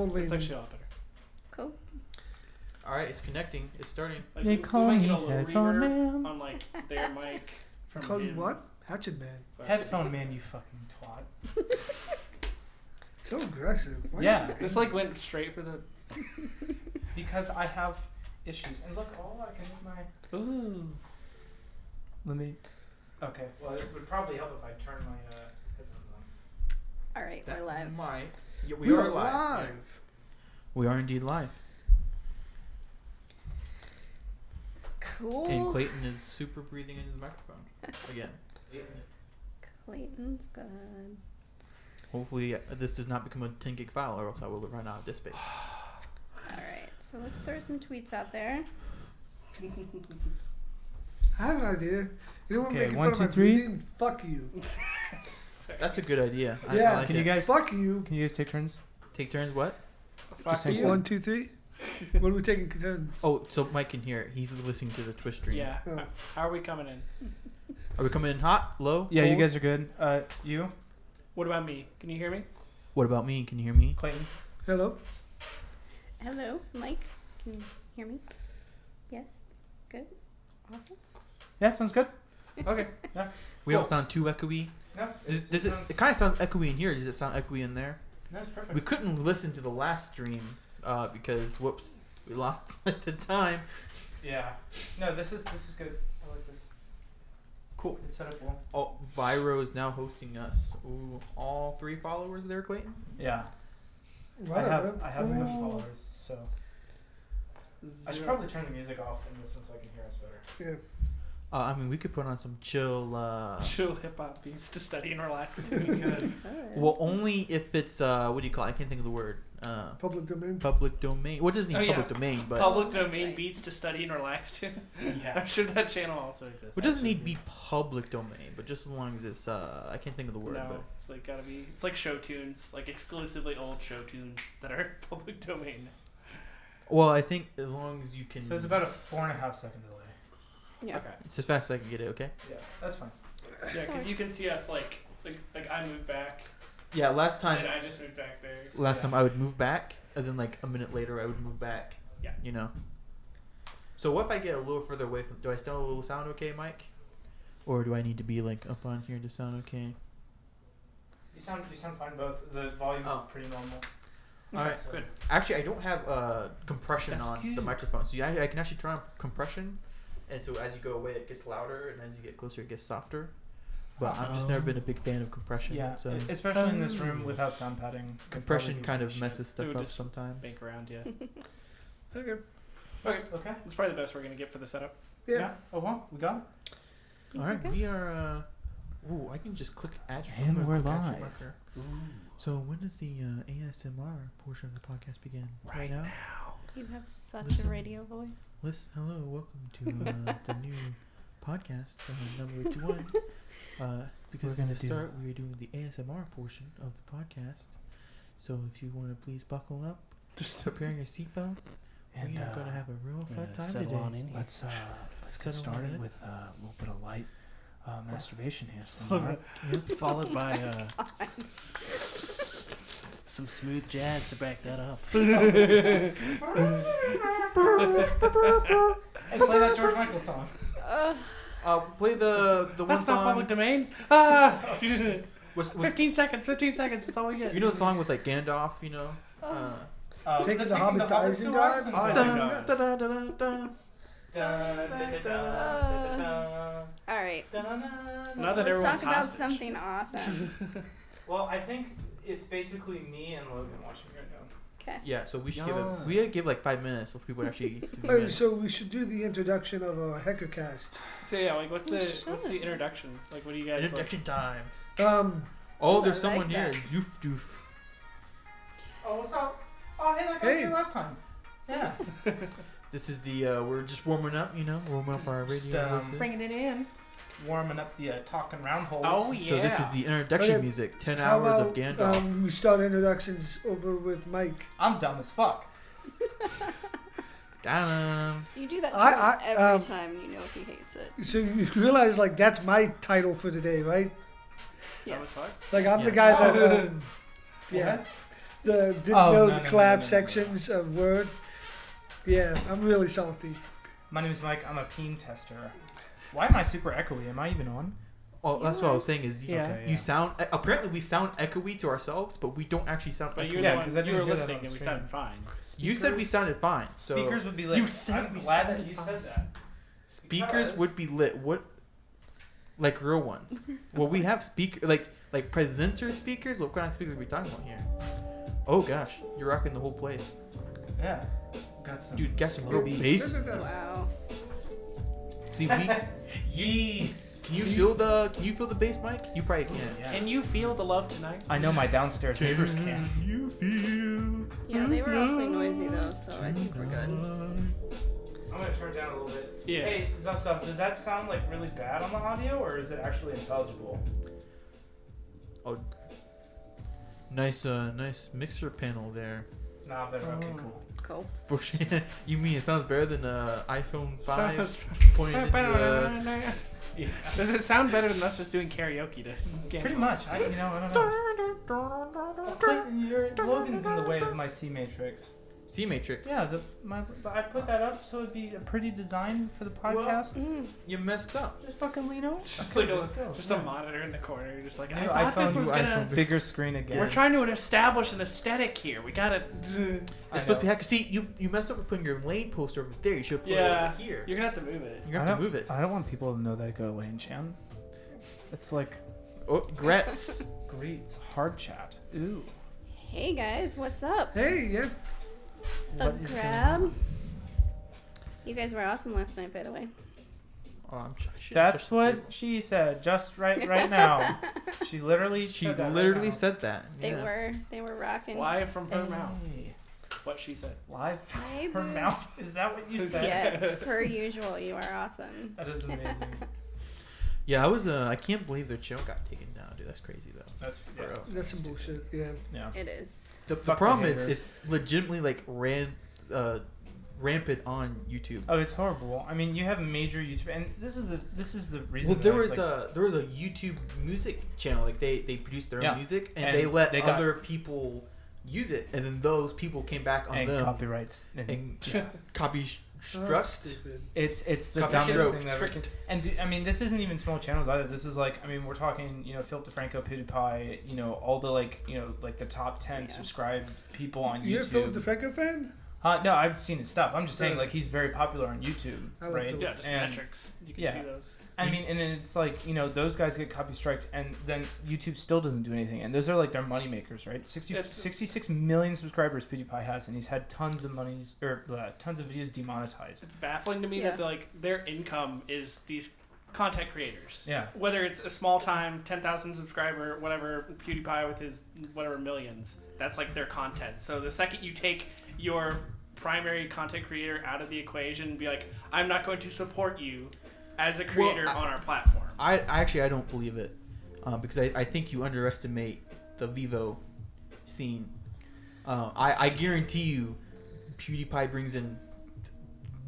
totally. It's actually a lot better. Cool. All right, it's connecting. It's starting. Like, They we call might me get a little Headphone reverb Man. on like their mic from Called him. what? Hatchet Man. but- Headphone man, you fucking twat. So aggressive. Why Yeah. is it- This like went straight for the. Because I have issues. And look, all I can do my. Ooh. Let me. Okay. Well, it would probably help if I turn my headphones on. All right, That we're live. might. Yeah, We are are live. live. We are indeed live. Cool. And Clayton is super breathing into the microphone again. Clayton's good. Hopefully, this does not become a 10 gig file, or else I will run out of disk space. All right, so let's throw some tweets out there. I have an idea. You don't want to Okay, make 1, fun of 2, my 3. breathing? Fuck you. That's a good idea. I Yeah. like Can it. you guys Fuck you. Can you guys take turns? take turns? What? Fuck saying you. something. 1, 2, 3. What are we taking turns? Oh, so Mike can hear it. He's listening to the Twitch stream. Yeah. Oh. How are we coming in? Are we coming in hot, low? Yeah, you cold? guys are good. You, What about me? Can you hear me? What about me? Can you hear me? Clayton. Hello. Hello, Mike. Can you hear me? Yes. Good. Awesome. Yeah, sounds good. Okay. Yeah. We don't sound too echoey. No. Does it? It kind of sounds echoey in here. Does it sound echoey in there? That's perfect. We couldn't listen to the last stream because whoops, we lost the time. Yeah. No, this is good. I like this. Cool. It's set up well. Oh, Viro is now hosting us. Ooh, all 3 followers there, Clayton. Yeah. Right. I have enough followers, so I should Zero. probably turn the music off in this one so I can hear us better. Yeah. I mean, we could put on some chill. Chill hip hop beats to study and relax to. We could. Alright. Well, only if it's what do you call it? I can't think of the word. Public domain. Public domain. Well, it doesn't Oh, need yeah. public domain, but Public That's domain right. beats to study and relax to. Yeah. I'm sure that channel also exists. it doesn't need to be public domain, but just as long as it's I can't think of the word. No, But it's like gotta be. It's like show tunes, like exclusively old show tunes that are public domain. well, I think as long as you can. So it's about a 4.5 second delay. Yeah. Okay. It's as fast as I can get it. Okay. Yeah, that's fine. Yeah, because you can see us like I moved back, Yeah. Last and time. then I just moved back there. Last Yeah. time I would move back, and then like a minute later I would move back. Yeah. You know. So what if I get a little further away from? Do I still sound okay, Mike? Or do I need to be like up on here to sound okay? You sound fine both. The volume is Oh. pretty normal. All right. So- Good. Actually, I don't have compression That's on the good. microphone, so I can actually turn on compression, and so as you go away, it gets louder, and as you get closer, it gets softer. But I've just never been a big fan of compression. Yeah, So especially in this room without sound padding. it'd compression probably be kind pretty of shit. messes stuff would up just sometimes. Bank around, yeah. Okay. Okay, Okay. that's probably the best we're gonna get for the setup. Yeah. Oh well, we got it. All right, Okay. we are. Ooh, I can just click add. And I'm gonna we're click add live. marker. So when does the ASMR portion of the podcast begin? Right now. You have such Listen. a radio voice. Listen, hello, welcome to the new podcast number 21. Because We're at gonna the do- start, we're doing the ASMR portion of the podcast. So if you want to please buckle up, Just prepare your seatbelts. And We are going to have a real fun time settle today. on in here. let's Settle get on started in. with a little bit of light masturbation here. Followed by some smooth jazz to back that up. And play that George Michael song. Play the one That's not song. public domain. Ah! What's 15 seconds. 15 seconds. That's all we get. you know the song with like Gandalf, you know? Taking the Hobbit to Isengard? Oh, Dun, dun, dun, dun, dun. All right. Now that Let's everyone's talk about hostage. something awesome. Well, I think it's basically me and Logan watching right now. Okay. Yeah, so we should Yeah. we gotta give like 5 minutes so people actually. Alright, so we should do the introduction of a Heckercast. So yeah, like what's We the should. introduction? Like what do you guys like? Introduction time. I Oh, there's like someone here. that. Doof doof. Oh, what's up? Oh, hey, like I was here last time. Yeah. This is the we're just warming up, you know, warming up our Just, radio voices. Bringing it in. Warming up the talking round holes. Oh yeah. So this is the introduction Okay, music. 10 How hours about of Gandalf. we start introductions over with Mike? I'm dumb as fuck. Dun. You do that to I- him every um, time. You know he hates it. So you realize like that's my title for today, right? That was Yes. fun. Like I'm the Yeah. guy that. Oh. Yeah. didn't Oh, know no, the no, collab no. sections of Word. Yeah, I'm really salty. My name is Mike. I'm a peen tester. Why am I super echoey? Am I even on? Oh, that's what I was saying. Is Yeah. Okay, you sound apparently we sound echoey to ourselves, but we don't actually sound But echoey. you're Yeah, the one, 'cause I you didn't were hear that listening on and we stream. sounded fine. You said we sounded fine. So Speakers would be lit. You said I'm we glad that sounded you fine. said that. speakers Because- would be lit. What? Like real ones. Well, we have like presenter speakers. What kind of speakers are we talking about here? Oh gosh, you're rocking the whole place, Yeah. Got some. dude. Got some slow real beats. bass. Wow. See, we Yee. can you feel the bass, Mike? You probably can. Yeah. Can you feel the love tonight? I know my downstairs neighbors can. You feel? Yeah, they were awfully noisy though, so I think we're good. I'm gonna turn it down a little bit. Yeah. Hey, Zuff, does that sound like really bad on the audio, or is it actually intelligible? Oh, nice mixer panel there. Nah, better. Okay, cool. Cool. For sure. You mean it sounds better than iPhone 5 Sounds- pointed into the... Yeah. Does it sound better than us just doing karaoke to game? Pretty much. I don't know. Logan's in the way of my C matrix. C Matrix. Yeah, I put that up so it'd be a pretty design for the podcast. You messed up. Just fucking lean over. Just like just a monitor in the corner. You're just like, I New thought this iPhone, was new gonna. bigger screen again. We're trying to establish an aesthetic here. We gotta. It's supposed to be hacker. See, you messed up with putting your lane poster over there. You should put it Yeah. over here. You're gonna have to move it. You're gonna have to move it. I don't want people to know that I go to Lane Chan. It's like Oh, Gretz. great hard chat. Ooh. Hey guys, what's up? Hey, yeah. The What is going crab. on? You guys were awesome last night, by the way. Oh, I should That's just- what she said just right now. She literally She said that literally right now. said that. They Yeah. were rocking. Live from her mouth. Hey. What she said. Live from Hey, her boo. mouth. Is that what you said? Yes, per usual, you are awesome. That is amazing. Yeah, I was. I can't believe their channel got taken down, dude. That's crazy though. That's For real. That's some bullshit. Yeah. Yeah. It is. The Fuck the problem is, haters. it's legitimately like rampant on YouTube. Oh, it's horrible. I mean, you have major YouTube, and this is the reason. Well, there why, was like, a YouTube music channel. Like they produced their Yeah. own music and, And they let they got- other people use it, and then those people came back on and them copyrights. And and copy Oh, struck. stupid. it's the Copy dumbest stroke. thing ever. And I mean, this isn't even small channels either. This is like, I mean, we're talking, Philip DeFranco, PewDiePie, all the like the top 10 Yeah. subscribed people on You're a Philip YouTube. DeFranco fan? No, I've seen his stuff. I'm just saying, Yeah. like, he's very popular on YouTube, I like right? Philip. Yeah, just And- metrics. You can yeah. see those. I mean, and then it's like, those guys get copy striked, and then YouTube still doesn't do anything. And those are like their money makers, right? 66 million subscribers PewDiePie has, and he's had tons of tons of videos demonetized. It's baffling to me Yeah. that like their income is these content creators. Yeah. Whether it's a small time 10,000 subscriber, whatever, PewDiePie with his whatever millions, that's like their content. So the second you take your primary content creator out of the equation and be like, I'm not going to support you as a creator on our platform. I don't believe it, because I think you underestimate the Vivo scene. I guarantee you, PewDiePie brings in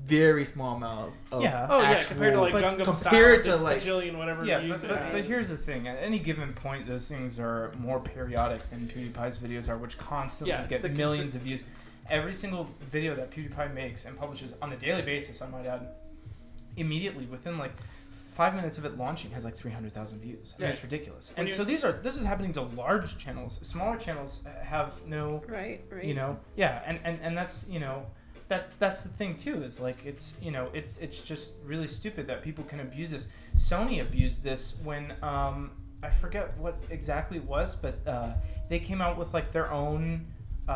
very small amount of Yeah. Oh yeah, actual, compared to like but Gangnam Style, compared to it's like bajillion whatever Yeah, views but, it but, has. but here's the thing. At any given point, those things are more periodic than PewDiePie's videos are, which constantly Yeah, it's get the millions of views. Every single video that PewDiePie makes and publishes on a daily basis, I might add, immediately within like 5 minutes of it launching has like 300,000 views. I mean, Yeah. it's ridiculous. When And you- so this is happening to large channels. Smaller channels have no, Right. yeah, and that's that's the thing too, is like it's just really stupid that people can abuse this. Sony abused this when I forget what exactly it was, but they came out with like their own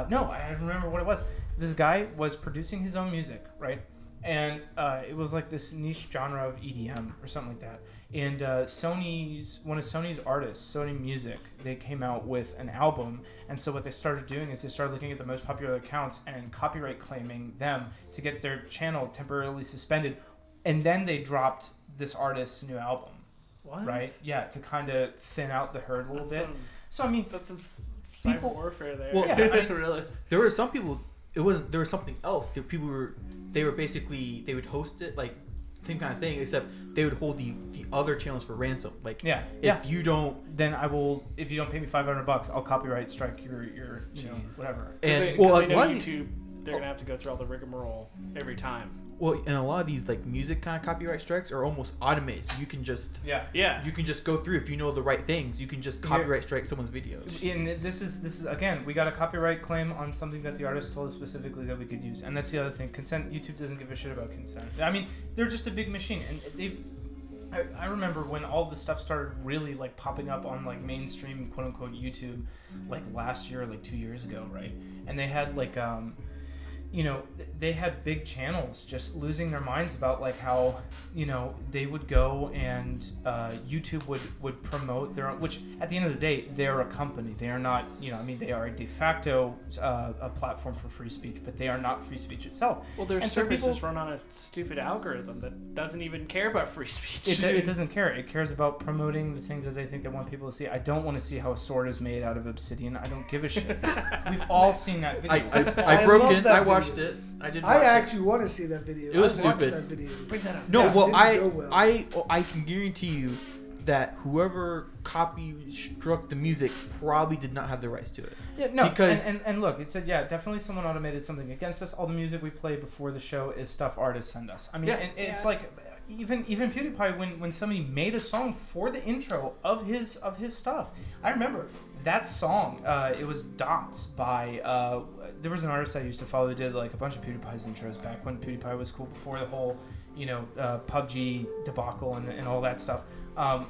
no, I remember what it was. This guy was producing his own music, right? And it was like this niche genre of EDM or something like that. And one of Sony's artists, Sony Music, they came out with an album. And so what they started doing is they started looking at the most popular accounts and copyright claiming them to get their channel temporarily suspended. And then they dropped this artist's new album, What? right? Yeah, to kind of thin out the herd a little That's bit. some- So I mean, That's some cyber People- warfare there. Well, Yeah, I mean- really. there were some people. It wasn't. There was something else. There were basically they would host it like same kind of thing, except they would hold the other channels for ransom. Like, Yeah. if you don't, Then I will. If you don't pay me $500, I'll copyright strike your you know, Jeez. whatever. and well, well, they know why- YouTube, they're gonna have to go through all the rigmarole every time. well, and a lot of these like music kind of copyright strikes are almost automated. So you can just Yeah. you can just go through if you know the right things. You can just Here- copyright strike someone's videos. And this is again, we got a copyright claim on something that the artist told us specifically that we could use, and that's the other thing. Consent. YouTube doesn't give a shit about consent. I mean, they're just a big machine, and they've. I remember when all this stuff started really like popping up on like mainstream quote unquote YouTube, like last year, like 2 years ago, right? And they had like you know, they had big channels just losing their minds about like how, you know, they would go and YouTube would promote their own, which at the end of the day, they're a company. They are not, you know, I mean, they are a de facto a platform for free speech, but they are not free speech itself. Well, their And so services people- run on a stupid algorithm that doesn't even care about free speech. It doesn't care. It cares about promoting the things that they think they want people to see. I don't want to see how a sword is made out of obsidian. I don't give a shit. We've all seen that video. I I broke love in. that I watched video. it. I did. I watch actually want to see that video. It was I watched stupid. that video. Bring that up. No, Yeah, well, didn't go well. I can guarantee you that whoever copy struck the music probably did not have the rights to it. Yeah, no, Because- and look, it said, yeah, definitely someone automated something against us. All the music we play before the show is stuff artists send us. I mean, Yeah. and it's Yeah. like even PewDiePie when somebody made a song for the intro of his stuff. I remember that song. It was Dots by there was an artist I used to follow who did like a bunch of PewDiePie's intros back when PewDiePie was cool, before the whole, you know, PUBG debacle and all that stuff.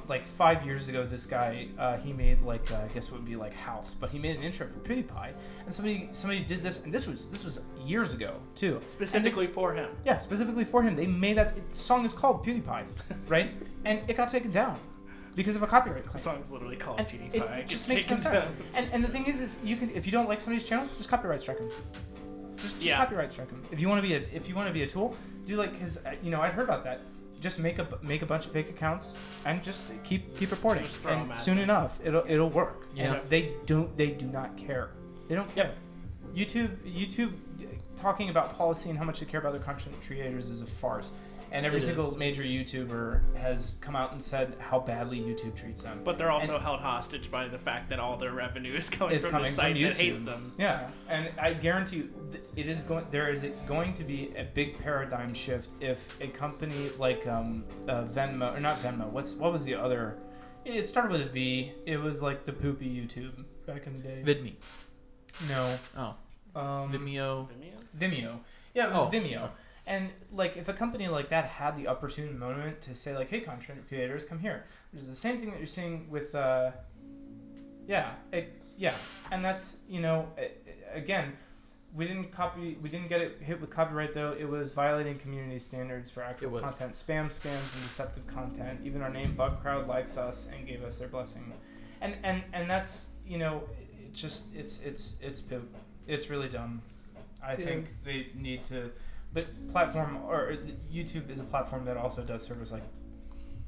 Like 5 years ago, this guy he made like I guess what would be like House, but he made an intro for PewDiePie, and somebody did this, and this was years ago too. Specifically for him. Yeah, specifically for him. They made that the song is called PewDiePie, right? And it got taken down because of a copyright The claim. song's literally called And PewDiePie. it just It's makes no taken sense. down. And the thing is you can, if you don't like somebody's channel, just copyright strike them. Just Yeah. copyright strike them. If you want to be a tool, do like, because you know, I'd heard about that. Just make a bunch of fake accounts and just keep reporting, Just throw 'em and at soon them. enough it'll work. Yeah. And they do not care. They don't care. YouTube talking about policy and how much they care about their content creators is a farce. And every It single is. major YouTuber has come out and said how badly YouTube treats them. But they're also held hostage by the fact that all their revenue is coming It's from coming the from site that YouTube. hates them. Yeah, and I guarantee you, there is going to be a big paradigm shift if a company like Venmo, or not Venmo, what was the other? It started with a V. It was like the poopy YouTube back in the day. VidMe. No. Oh, Vimeo. Vimeo. Vimeo. Yeah, it was Oh. Vimeo. And like, if a company like that had the opportune moment to say like, "Hey, content creators, come here," which is the same thing that you're seeing with, and that's, you know, again, we didn't get it hit with copyright though. It was violating community standards for actual It was. content, spam, scams, and deceptive content. Even our name, Bug Crowd, likes us and gave us their blessing, and that's, you know, it's just it's poop. It's really dumb. I think they need to. But YouTube is a platform that also does service like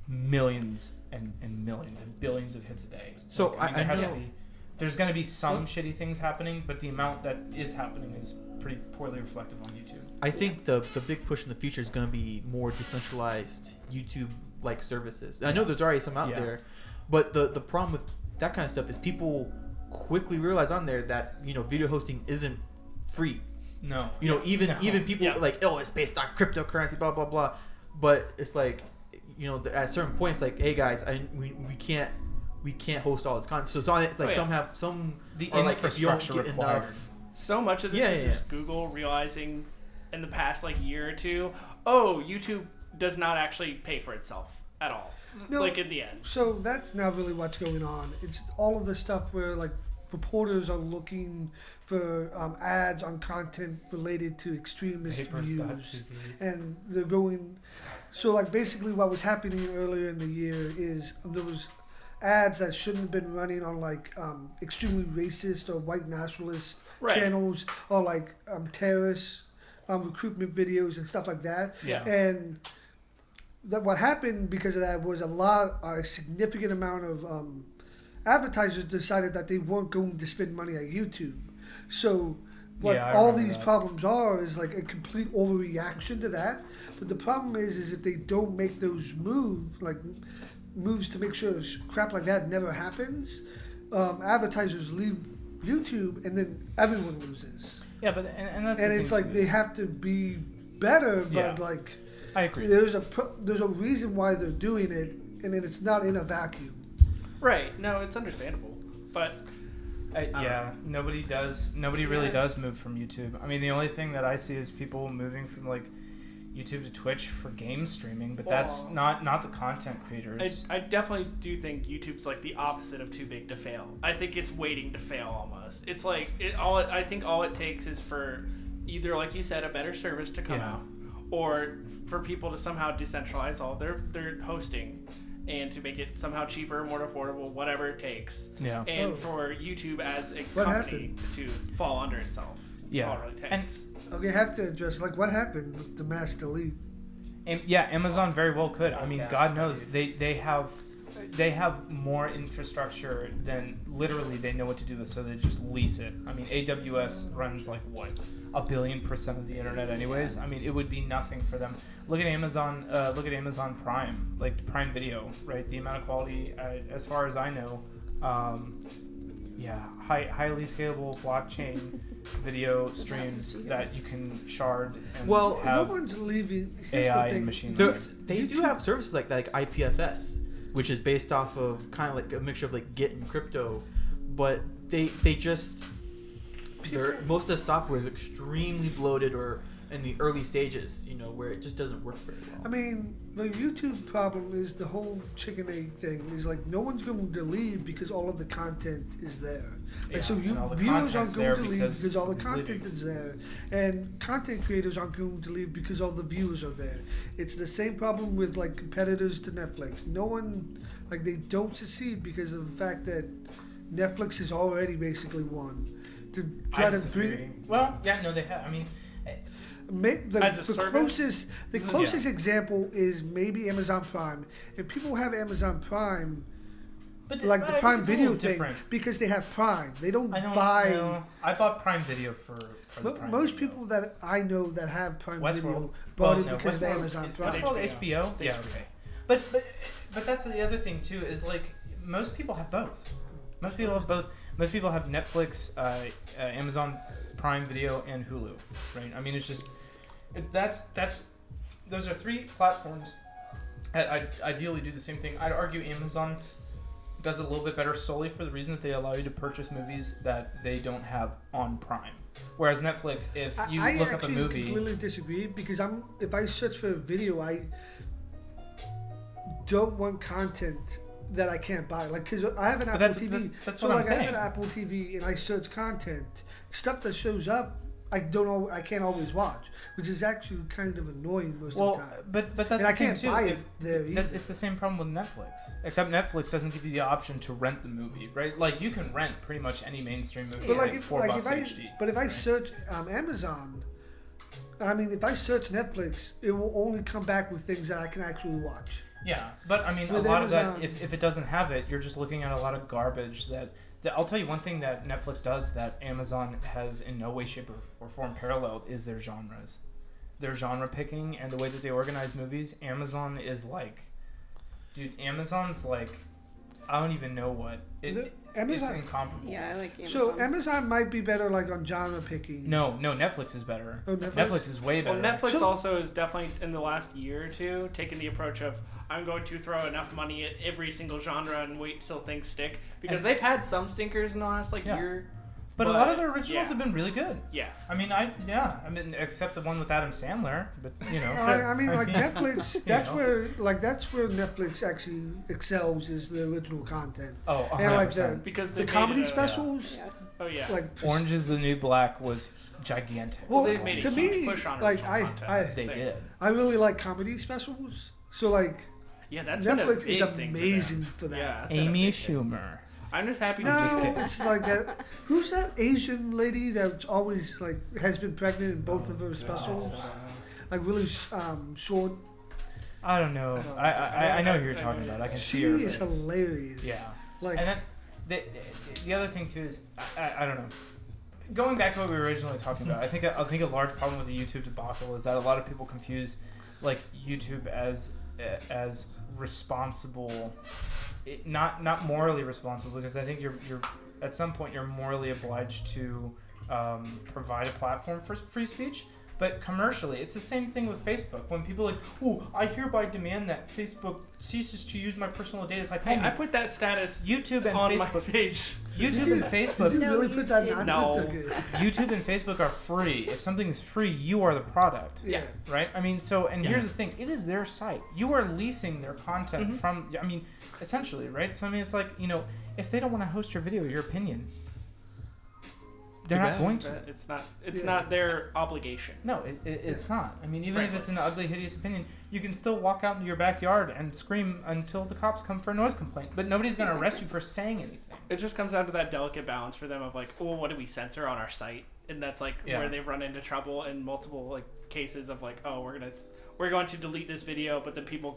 millions and millions and billions of hits a day. So Like, I there has to know- be, there's going to be some shitty things happening, but the amount that is happening is pretty poorly reflective on YouTube. I think the big push in the future is going to be more decentralized YouTube-like services. I know there's already some out Yeah. there, but the problem with that kind of stuff is people quickly realize on there that, you know, video hosting isn't free. No. You know, even people Yeah. like, oh, it's based on cryptocurrency, blah blah blah. But it's like, you know, at certain points, like, hey guys, we can't host all this content. So it's on it. Like, Oh, yeah. some have some The are like, if you don't infrastructure get required. enough. So much of this Yeah, is yeah, just Google realizing in the past like year or two, oh, YouTube does not actually pay for itself at all. No. Like in the end. So that's not really what's going on. It's all of the stuff where like reporters are looking for ads on content related to extremist views, and they're going. So like basically what was happening earlier in the year is there was ads that shouldn't have been running on like extremely racist or white nationalist Right. channels, or like terrorist recruitment videos and stuff like that. Yeah. And that what happened because of that was a significant amount of advertisers decided that they weren't going to spend money at YouTube. So what Yeah, I all remember these that. problems are is like a complete overreaction to that. But the problem is if they don't make those moves to make sure crap like that never happens, advertisers leave YouTube and then everyone loses. Yeah, but and that's And the it's thing like too. they have to be better, but Yeah. like I agree. there's a reason why they're doing it, and then it's not in a vacuum. Right. No, it's understandable. But Yeah, nobody really Yeah. does move from YouTube. I mean, the only thing that I see is people moving from like YouTube to Twitch for game streaming, but that's Well, not the content creators. I definitely do think YouTube's like the opposite of too big to fail. I think it's waiting to fail almost. It's like I think all it takes is for either, like you said, a better service to come Yeah. out, or for people to somehow decentralize all their hosting and to make it somehow cheaper, more affordable, whatever it takes. Yeah. And Oh. for YouTube as a What company to fall under itself. Yeah. That's all it really And- takes. Okay, have to address like what happened with the mass delete. Yeah, Amazon very well could. I mean, Yeah. God knows they have more infrastructure than literally they know what to do with, so they just lease it. I mean, AWS runs like what 1 billion% of the internet, anyways. I mean, it would be nothing for them. Look at Amazon. Look at Amazon Prime, like Prime Video, right? The amount of quality, as far as I know, highly scalable blockchain video streams that you can shard and Well, No have one's leaving. Here's AI the thing. and machine There- learning. they do have services like that, like IPFS, which is based off of kind of like a mixture of like Git and crypto, but they just most of the software is extremely bloated or in the early stages, where it just doesn't work very well. I mean, the YouTube problem is the whole chicken egg thing. Is like no one's going to leave because all of the content is there. Like, Yeah, so and all the viewers content's aren't going there to leave because because all the nobody's content leaving. is there, and content creators aren't going to leave because all the viewers are there. It's the same problem with like competitors to Netflix. No one, like, they don't succeed because of the fact that Netflix has already basically won. To try I to disagree. bring Well, yeah, no, they have. I mean, Make the, As a the service? closest example is maybe Amazon Prime, and people have Amazon Prime but like but the I think Prime it's a Video little thing different. because they have Prime. They don't I don't buy. know. I bought Prime Video for the Prime Most Video. people that I know that have Prime Video Westworld. bought it no, because of Westworld Amazon is Prime. Westworld HBO. HBO? It's Yeah, HBO. okay. But that's the other thing too is like most people have both. Most people have both. Most people have Netflix, Amazon Prime Video, and Hulu. Right? I mean, it's just that's those are three platforms that ideally do the same thing. I'd argue Amazon does it a little bit better solely for the reason that they allow you to purchase movies that they don't have on Prime. Whereas Netflix, if you I look up a actually movie, completely disagree because if I search for a video, I don't want content that I can't buy. Like, because I have an But Apple that's- TV. that's so what I'm like I have saying. an Apple TV and I search content. Stuff that shows up, I can't always watch, which is actually kind of annoying most of the time. but that's And the I thing can't too. buy it If- there either. it's the same problem with Netflix, except Netflix doesn't give you the option to rent the movie, right? Like you can rent pretty much any mainstream movie But for like, like if, $4 like if I, HD. but if I right? search Amazon, I mean, if I search Netflix, it will only come back with things that I can actually watch. Yeah, but I mean, With a lot Amazon- of that, if it doesn't have it, you're just looking at a lot of garbage that I'll tell you one thing that Netflix does that Amazon has in no way, shape, or form paralleled is their genres. Their genre picking and the way that they organize movies. Amazon is like, dude, Amazon's like, I don't even know what. It's Amazon. incomparable. Yeah, I like Amazon. So Amazon might be better like on genre picking. No, Netflix is better. Oh, Netflix? Netflix is way Well, better. Netflix So- also is definitely in the last year or two taking the approach of I'm going to throw enough money at every single genre and wait till things stick because And- they've had some stinkers in the last Yeah. year. But a lot of their originals yeah. have been really good. Yeah, I mean, except the one with Adam Sandler, but you know. I mean, like Netflix. You That's know. where Netflix actually excels is the original content. Oh, 100%. And like the because they comedy made it a- specials, Yeah. Oh yeah, like Orange is the New Black was gigantic. well, well, they made a to huge me, push on like original content. I That's the They thing. did. I really like comedy specials. So like Yeah, that's been a Netflix big is thing for amazing them. for that. Yeah, that's been a Amy big thing. Schumer. I'm just happy to No, just see kidding. it's like that. Who's that Asian lady that always like has been pregnant in both of her specials? Like really short. I don't know. I know who you're talking about. I can see She her is face. hilarious. Yeah. Like And then the other thing too is I don't know. going back to what we were originally talking about, I think a large problem with the YouTube debacle is that a lot of people confuse like YouTube as responsible, not morally responsible, because I think you're at some point you're morally obliged to provide a platform for free speech. But commercially, it's the same thing with Facebook. When people are like, "Oh, I hereby demand that Facebook ceases to use my personal data," it's like, Hey, I put that status YouTube and on Facebook. my page. YouTube and Facebook. Did you No, really you put that didn't. nonsense? No. Okay. YouTube and Facebook are free. If something is free, you are the product. Yeah. Right? I mean, so, and Yeah. here's the thing. It is their site. You are leasing their content Mhm. from, I mean, essentially, right? So, I mean, it's like, you know, if they don't want to host your video, your opinion, they're Too not bad. going to. It's Yeah. not their obligation. No, it's not. I mean, even Frankly. if it's an ugly, hideous opinion, you can still walk out into your backyard and scream until the cops come for a noise complaint. But nobody's going to arrest you for saying anything. It just comes down to that delicate balance for them of like, oh, what do we censor on our site? And that's like Yeah. where they've run into trouble in multiple like cases of like, oh, we're going to delete this video, but then people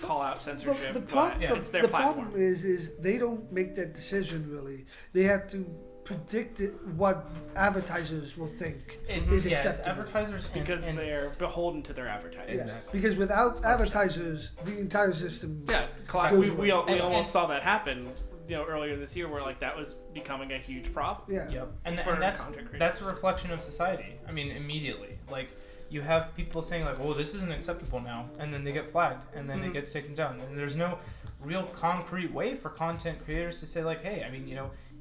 call out censorship. The, but yeah. it's their the platform. problem is they don't make that decision really. They have to predict what advertisers will think It's, is yeah, it's acceptable. advertisers because and they're beholden to their advertising. Yes, Exactly. because without advertisers, the entire system. Yeah, Exactly. we And- almost saw that happen, earlier this year, where like that was becoming a huge problem. Yeah. Yep, and For that's content creators. that's a reflection of society. I mean, immediately, like you have people saying like, "Oh, this isn't acceptable now," and then they get flagged, and then it Mhm. gets taken down. And there's no real concrete way for content creators to say like, "Hey, I mean,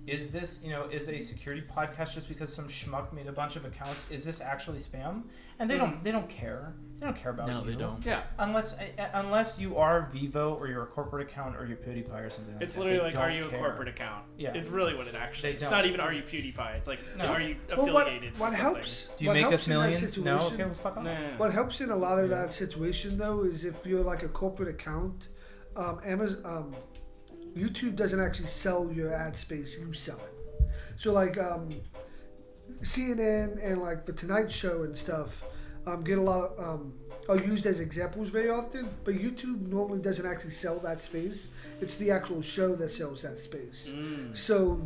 is this, is a security podcast just because some schmuck made a bunch of accounts? Is this actually spam?" And they don't care. They don't care about No, you. they don't. Yeah, Unless you are Vivo or you're a corporate account or you're PewDiePie or something like it's that. literally They like, are don't you care. a corporate account? Yeah. It's really what it actually. They It's don't. not even are you PewDiePie. It's like, No. are you Well, what affiliated? what with helps? Do you what make helps us in that millions? No. situation- Okay, well, fuck off. something? Nah. What helps in a lot of Yeah. that situation though is if you're like a corporate account, Amazon, YouTube doesn't actually sell your ad space; you sell it. So like CNN and like the Tonight Show and stuff get a lot of are used as examples very often, but YouTube normally doesn't actually sell that space. It's the actual show that sells that space. Mm. So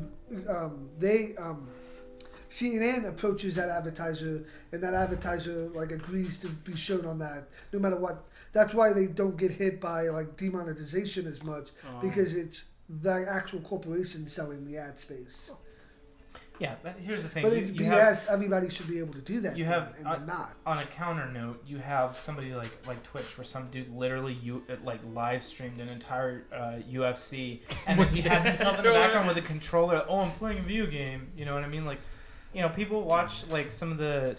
CNN approaches that advertiser, and that advertiser like agrees to be shown on that, no matter what. That's why they don't get hit by like demonetization as much, Oh. because it's the actual corporation selling the ad space. Yeah, but here's the thing. But you, it's you have, BS. Everybody should be able to do that. you now, have- and they're not. on a counter note, you have somebody like Twitch, where some dude literally like live streamed an entire UFC, and then he had himself in the background with a controller. Oh, I'm playing a video game. You know what I mean? Like, people watch like some of the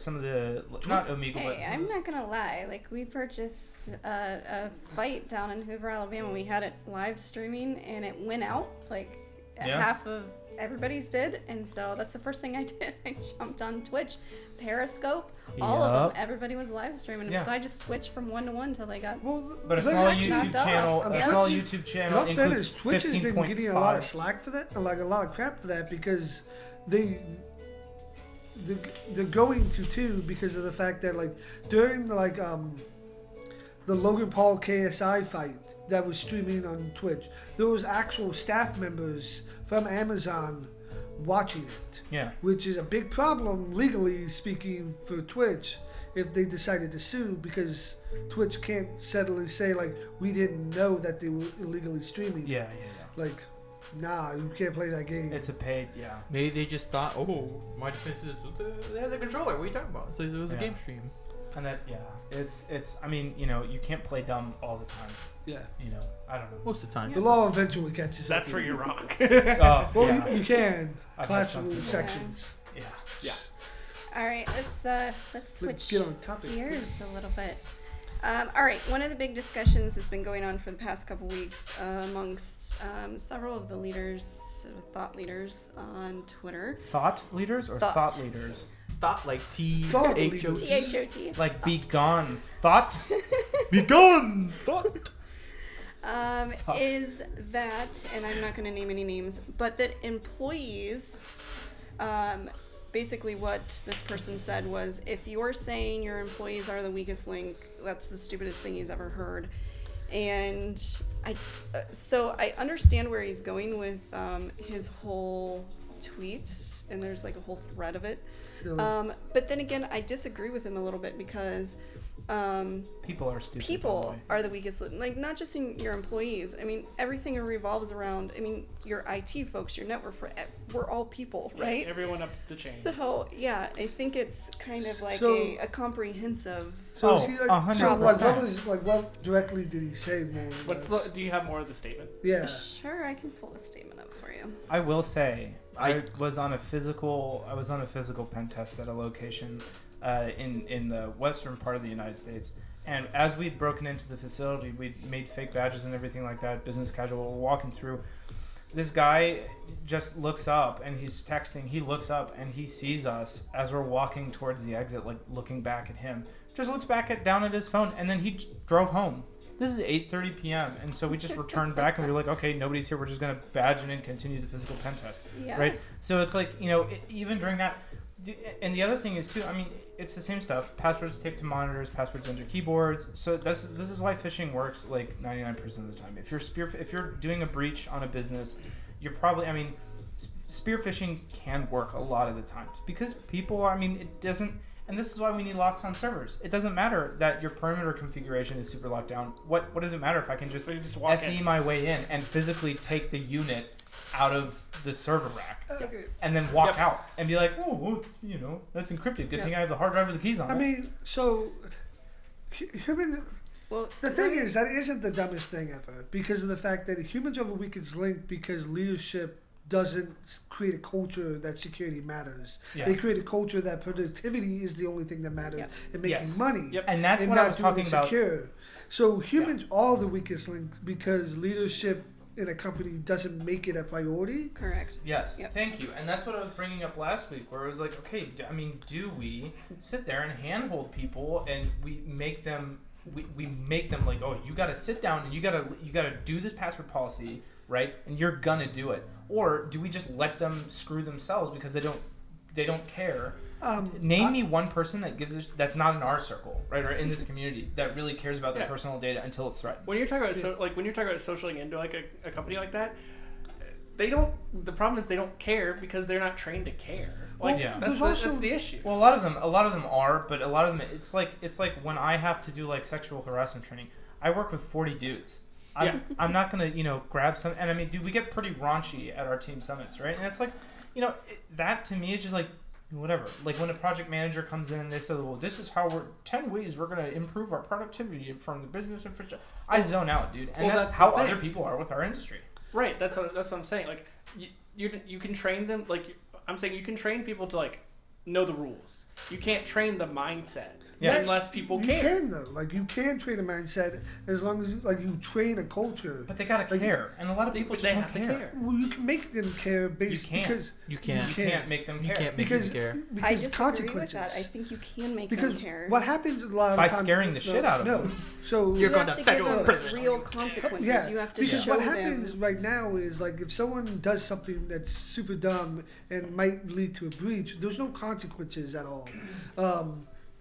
not Omegle, but Hey, some I'm of those- not gonna lie. Like, we purchased a fight down in Hoover, Alabama. We had it live streaming, and it went out. Like, Yeah. half of everybody's did, and so that's the first thing I did. I jumped on Twitch, Periscope, all of Yup. them. Everybody was live streaming, and Yeah. so I just switched from 1 to 1 till they got. Well, But a there's small actually- YouTube knocked off. channel, I mean, a small Twitch- YouTube channel Not that includes is Twitch has been getting a lot of 15.5. slack for that, like a lot of crap for that, because they're going to too, because of the fact that like during the Logan Paul KSI fight that was streaming on Twitch, there was actual staff members from Amazon watching it, Yeah. which is a big problem legally speaking for Twitch if they decided to sue, because Twitch can't suddenly say like we didn't know that they were illegally streaming. Yeah. Like, nah, you can't play that game. It's a paid. Yeah. Maybe they just thought, oh, my defense is they had the controller. What are you talking about? So it was a Yeah. game stream. And that, it's. I mean, you can't play dumb all the time. Yeah. I don't know. Most of the time. The law eventually catches up. That's with where you. you're wrong. Oh, Well, yeah. you can I've had class some rule people- sections. Yeah. Yeah. All right, let's Let's switch get on topic. gears a little bit. All right, one of the big discussions that's been going on for the past couple weeks amongst several of the leaders, thought leaders on Twitter. Thought leaders or Thought. thought leaders? Thought like Thought THOT. leaders. THOT. Like be gone. Thought. Be gone. Thought. Fuck. Is that, and I'm not going to name any names, but that employees, basically what this person said was, if you're saying your employees are the weakest link, that's the stupidest thing he's ever heard. And so I understand where he's going with his whole tweet, and there's like a whole thread of it. So, But then again, I disagree with him a little bit because People are stupid. by the people way. are the weakest link. Like, not just in your employees. I mean, everything revolves around, I mean, your IT folks, your network, we're all people, right? Everyone up the chain. So, yeah, I think it's kind of like So- a comprehensive. so Oh, is he like, 100%. what directly did he say more? or What's less? do you have more of the statement? Yeah. Sure, I can pull a statement up for you. I will say, I I- was on a physical pen test at a location in the western part of the United States. And as we'd broken into the facility, we'd made fake badges and everything like that, business casual. We're walking through. This guy just looks up and he's texting. He looks up and he sees us as we're walking towards the exit, like looking back at him. Just looks down at his phone, and then he drove home. This is 8:30 p.m. and so we just returned back and we were like, okay, nobody's here. We're just gonna badge in and continue the physical pen test, Yeah. right? So it's like, you know, even during that. And the other thing is too, I mean, it's the same stuff. Passwords taped to monitors, passwords under keyboards. So this is why phishing works like 99% of the time. If you're doing a breach on a business, you're probably, I mean, spear phishing can work a lot of the times because people are, I mean, it doesn't, and this is why we need locks on servers. It doesn't matter that your perimeter configuration is super locked down. What does it matter if I can just So you just walk SE in. my way in and physically take the unit out of the server rack Okay. and then walk Yep. out and be like, oh, well, it's, you know, that's encrypted. Good Yeah. thing I have the hard drive with the keys on I it. mean, so human. Well, The thing is, that isn't the dumbest thing ever because of the fact that humans are the weakest link because leadership doesn't create a culture that security matters. Yeah. They create a culture that productivity is the only thing that matters Yep. and making Yes. money. Yep. And that's and what I not was doing talking it about. secure. So humans are the weakest link because leadership in a company doesn't make it a priority. correct. Yes, Yep. thank you. And that's what I was bringing up last week, where it was like, okay, I mean, do we sit there and handhold people and we make them like, oh, you got to sit down and you got to do this password policy, right? And you're gonna do it, or do we just let them screw themselves because they don't care? Name me one person that's not in our circle, right, or in this community that really cares about their Yeah. personal data until it's threatened. When you're talking about when you're talking about socialing into like a company like that, they don't. The problem is they don't care because they're not trained to care. Like Well, yeah. that's the issue. Well, a lot of them are, but a lot of them, it's like when I have to do like sexual harassment training, I work with 40 dudes. I'm not gonna grab some, and I mean, dude, we get pretty raunchy at our team summits, right? And it's like, that to me is just like whatever. Like when a project manager comes in, they say, well, this is how 10 ways we're gonna improve our productivity from the business infrastructure. I zone out, dude, and Well, that's that's how the thing. other people are with our industry. Right. That's what I'm saying. Like you can train them. Like I'm saying, you can train people to like know the rules. You can't train the mindset Yeah. unless people You care. can though, like you can train a mindset as long as you train a culture. But they gotta Like, care, and a lot of They, people just they don't have to care. Well, you can make them care based can't. because You can't. You can't make them You care. can't make because them care. because I disagree with consequences. that. I think you can make Because them care. what happens a lot of By times, scaring the shit out of them. So You're you going have to to give federal them prison. real consequences. yeah, You have to because show what happens them. right now is like if someone does something that's super dumb and might lead to a breach, there's no consequences at all.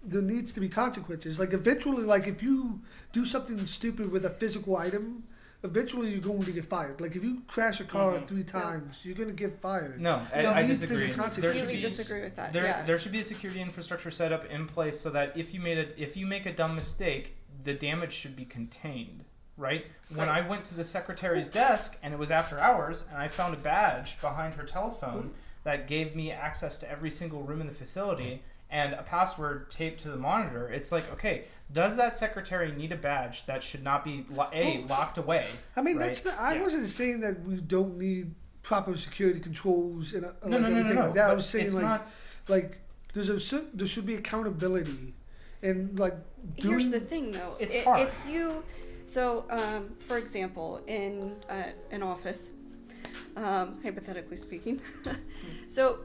There needs to be consequences. Like eventually, like if you do something stupid with a physical item, eventually you're going to get fired. Like if you crash a car Mhm. 3 times, you're going to get fired. No, There I needs to be disagree. consequences. There should Completely be disagree with that. there yeah. there should be a security infrastructure set up in place so that if you make a dumb mistake, the damage should be contained. Right? When I went to the secretary's desk and it was after hours and I found a badge behind her telephone that gave me access to every single room in the facility and a password taped to the monitor, it's like, okay, does that secretary need a badge that should not be locked away? I mean, Right. that's not, I Yeah. wasn't saying that we don't need proper security controls and No, everything like that. I but was saying it's like there should be accountability and like Here's doing the thing, though. It's I- hard. If you, for example, in an office, hypothetically speaking, so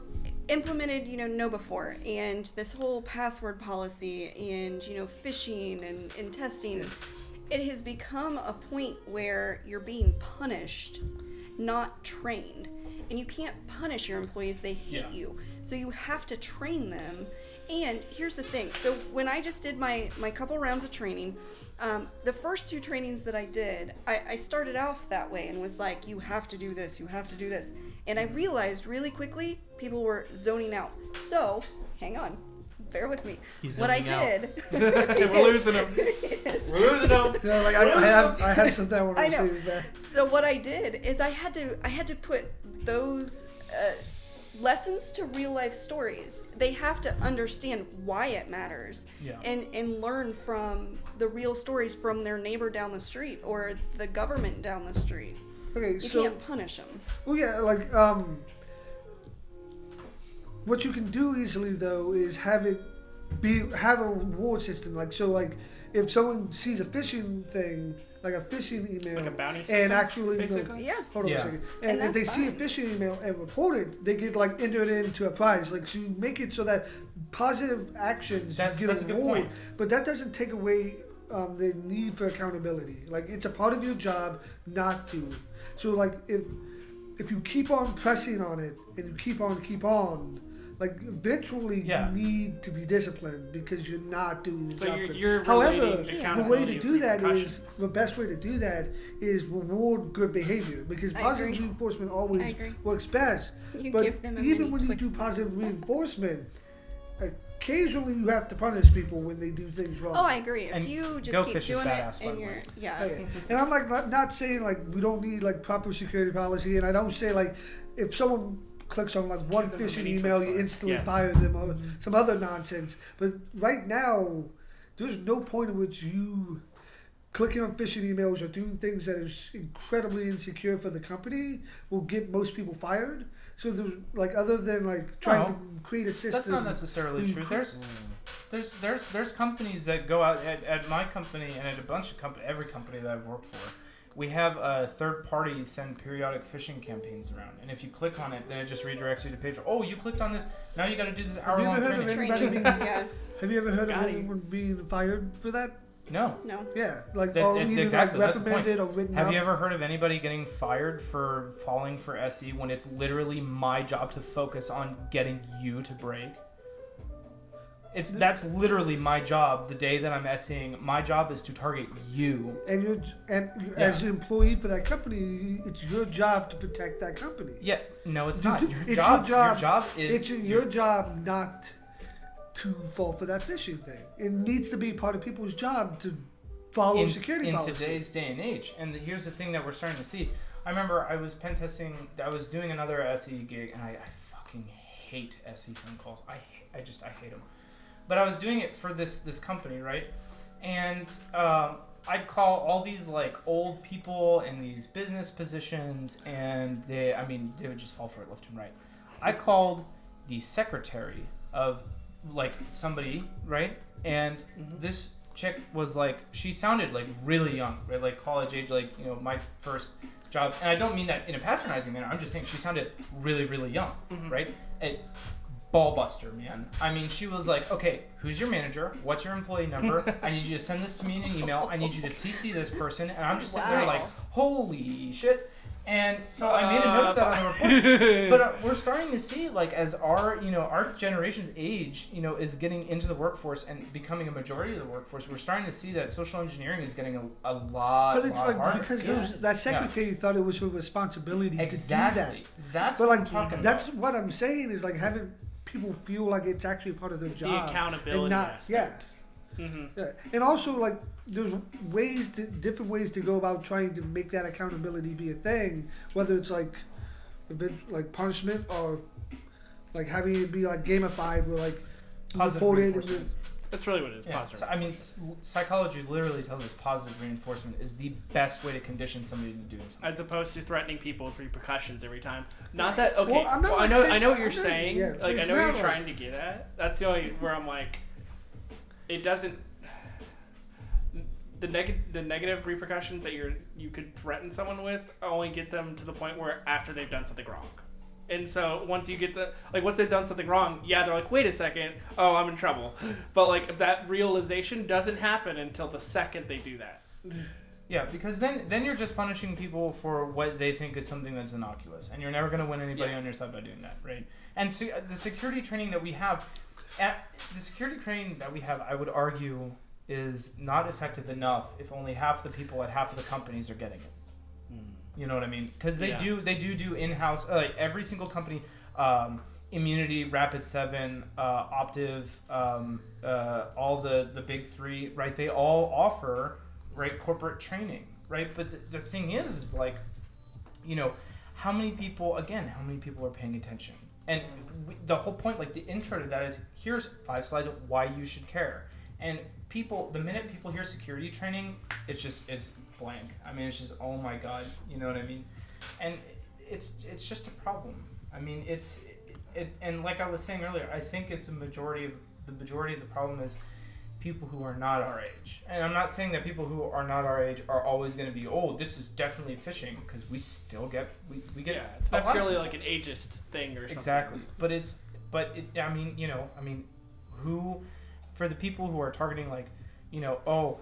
implemented, know before, and this whole password policy, and phishing and testing, it has become a point where you're being punished, not trained. And you can't punish your employees, they hate Yeah. you. So you have to train them. And here's the thing. So when I just did my couple rounds of training, the first 2 trainings that I did, I started off that way and was like, you have to do this, you have to do this. And I realized really quickly people were zoning out. So, hang on. Bear with me. He's What I zoning out. did. We're losing him. We're losing them. You know, like I have something I want I to know. say with that. So what I did is I had to put those lessons to real life stories. They have to understand why it matters, Yeah. and learn from the real stories from their neighbor down the street or the government down the street. Okay, You so can't punish them. well, yeah, like what you can do easily though is have a reward system. Like so, like if someone sees a phishing thing, like a phishing email, Like a bounty system, and actually basically? Yeah. hold on Yeah. a second, And and if they that's see a fine. phishing email and report it, they get like entered into a prize. Like so you make it so that positive actions That's you get a a good reward, point. but that doesn't take away the need for accountability. Like it's a part of your job not to. So like if you keep on pressing on it and you keep on, like eventually Yeah. you need to be disciplined because you're not doing your So job. you're However, relating the way accountability to for do that is repercussions. the best way to do that is reward good behavior because I positive agree. reinforcement I always agree. works best. You But give them a even mini when you Twix do bar. positive reinforcement, occasionally you have to punish people when they do things wrong. Oh, I agree. If And you just Go keep Fish is doing badass, it by and the you're way. yeah. Okay. And I'm like not saying like we don't need like proper security policy, and I don't say like if someone clicks on like one Give them a phishing mini email, Twix you bar. instantly Yeah. fire them or some other nonsense. But right now, there's no point in which you clicking on phishing emails or doing things that is incredibly insecure for the company will get most people fired. So there's like other than like trying No. to create a system. That's not necessarily you true. cr- There's companies that go out at my company and at a bunch of every company that I've worked for. We have a third party send periodic phishing campaigns around, and if you click on it, then it just redirects you to the page. Oh, you clicked on this. Now you got to do this Have you hour-long ever heard of training. anybody Training. being, Yeah. have you ever heard of Got him. anyone being fired for that? No. No. Yeah, like That- either exactly, like that's the point. reprimanded or written Have up. you ever heard of anybody getting fired for falling for SE when it's literally my job to focus on getting you to break? That's literally my job. The day that I'm SEing, my job is to target you. And as an employee for that company, it's your job to protect that company. Yeah, no, it's You not. do- Your it's job. your job. Your job is. It's your job not to fall for that phishing thing. It needs to be part of people's job to follow in, security in policy. today's day and age. And here's the thing that we're starting to see. I remember I was pen testing. I was doing another SE gig, and I fucking hate SE phone calls. I hate them. But I was doing it for this company, right? And I'd call all these like old people in these business positions, and they would just fall for it left and right. I called the secretary of like somebody, right? And this chick was like, she sounded like really young, right? Like college age, like, you know, my first job. And I don't mean that in a patronizing manner. I'm just saying she sounded really, really young, right? Ball buster, man. I mean, she was like, okay, who's your manager? What's your employee number? I need you to send this to me in an email. I need you to CC this person. And I'm just sitting there Wow. like, holy shit. And so I made a note of that on the report. But we're starting to see, like, as our generation's age, is getting into the workforce and becoming a majority of the workforce, we're starting to see that social engineering is getting a lot, But it's lot like harder. because that secretary thought it was her responsibility Exactly. to do that. That's But what I'm like talking that's about. what I'm saying is like having people feel like it's actually part of their The job. accountability and not, aspect. Mm-hmm. Yeah, and also like there's different ways to go about trying to make that accountability be a thing. Whether it's like punishment or like having it be like gamified, where like Positive reported and reinforcement. That's really what it is. Yeah, Positive. so, I mean, psychology literally tells us positive reinforcement is the best way to condition somebody to do something. As opposed to threatening people with repercussions every time. Not Right. that okay. Well, I'm not I like know. saying- I know what I'm you're not- saying. yeah, Like I it's know what not you're like- trying to get at. That's the only where I'm like, it doesn't. The negative repercussions that you could threaten someone with only get them to the point where after they've done something wrong. And so once you get once they've done something wrong, yeah, they're like, wait a second, oh, I'm in trouble. But like that realization doesn't happen until the second they do that. Yeah, because then you're just punishing people for what they think is something that's innocuous, and you're never going to win anybody Yeah. on your side by doing that, right? And the security training that we have, I would argue, is not effective enough if only half the people at half of the companies are getting it. You know what I mean? Because they Yeah. do in-house, like every single company, Immunity, Rapid7, Optiv, all the big three, right? They all offer, right, corporate training, right? But the thing is like, you know, how many people are paying attention? And the whole point, like the intro to that is, here's 5 slides of why you should care. And people, the minute people hear security training, it's blank. I mean, it's just, oh my God, you know what I mean? And it's just a problem. I mean, and like I was saying earlier, I think it's the majority of the problem is people who are not our age. And I'm not saying that people who are not our age are always going to be, oh, this is definitely phishing, because we still get we get. Yeah, it's not purely like an ageist thing or something. Exactly, I mean, who, for the people who are targeting, like, you know,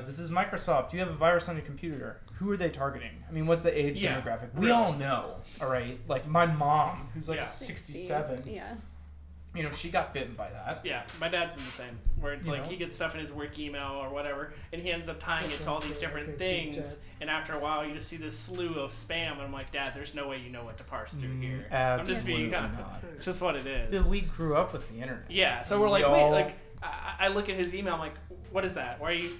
this is Microsoft, do you have a virus on your computer? Who are they targeting? I mean, what's the age demographic? We all know, all right? Like, my mom, who's like 67, Yeah. you know, she got bitten by that. Yeah, my dad's been the same. Where it's like he gets stuff in his work email or whatever, and he ends up tying it to all these different things. And after a while, you just see this slew of spam, and I'm like, Dad, there's no way you know what to parse through here. I'm just being It's just what it is. We grew up with the internet. Yeah, so we're like, wait, like, I look at his email, I'm like, what is that? Why are you,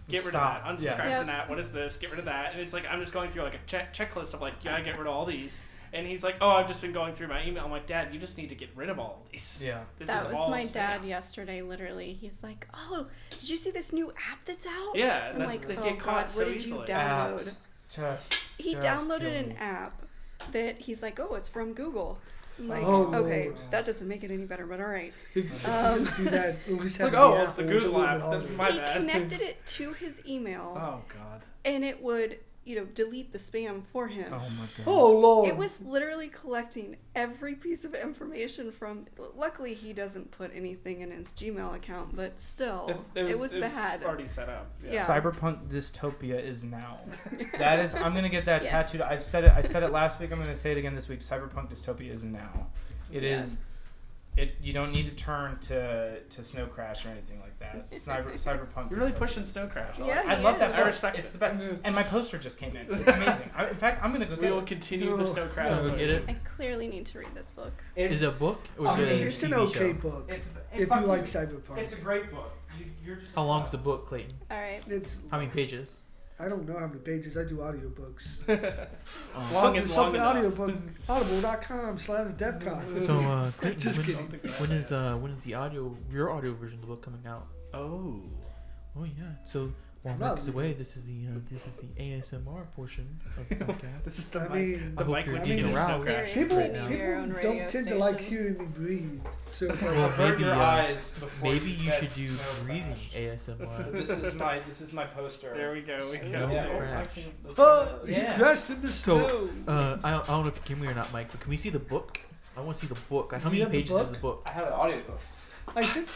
get rid of that. Unsubscribe from that. What is this? Get rid of that. And it's like, I'm just going through like a checklist of like, I get rid of all these. And he's like, I've just been going through my email. I'm like, Dad, you just need to get rid of all of these. Yeah. That was my dad yesterday, literally. He's like, oh, did you see this new app that's out? Yeah. I'm like, they oh get caught God, so what did easily. you download? He just downloaded kill an me. app that he's like, it's from Google. I'm like, Oh, okay, Lord. that doesn't make it any better, but all right. If you do that, at least It's have like, the it's the app, which Google is a app. little bit My He bad. connected it to his email, Oh, God. and it would, delete the spam for him. Oh my God. Oh Lord! It was literally collecting every piece of information from. Luckily, he doesn't put anything in his Gmail account, but still, it was bad. Already set up. Yeah. Cyberpunk dystopia is now. That is, I'm gonna get that Yes. tattooed. I said it last week. I'm gonna say it again this week. Cyberpunk dystopia is now. It is. You don't need to turn to Snow Crash or anything like that. Cyberpunk. You're really dystopia. pushing Snow Crash. Yeah, I he love that. is. book. I respect It's it. the best. And my poster just came in. It's amazing. In fact, I'm gonna go We get will it. continue the Snow Crash. Go book. get it. I clearly need to read this book. Is it a book or is I it mean, a It's an TV okay show? book It's if you like Cyberpunk. It's a great book. You're just How long's the book, Clayton? All right. It's, How many pages? I don't know how many pages. I do audiobooks. Long and long Something enough. audiobook. Audible.com/DefCon. So, Clayton, Just when, kidding. when is your audio version of the book coming out? Oh. Oh yeah. So while Well, Mike is away, this is the ASMR portion of the podcast. This is the I mic. mean, The I hope mic you're would digging do around. Snow Crash. people Seriously, do your own don't radio tend to like station. hearing me breathe. So it's like, Well, avert maybe, your eyes before Maybe you get should do Snow breathing Crash. ASMR. This is my poster. There we go. We Snow go. Crash. oh, Yeah. he dressed in the So, snow. I don't know if you can hear or not, Mike, but can we see the book? I want to see the book. Like, how Do you many have the pages is book? the book? I have an audiobook. I sent.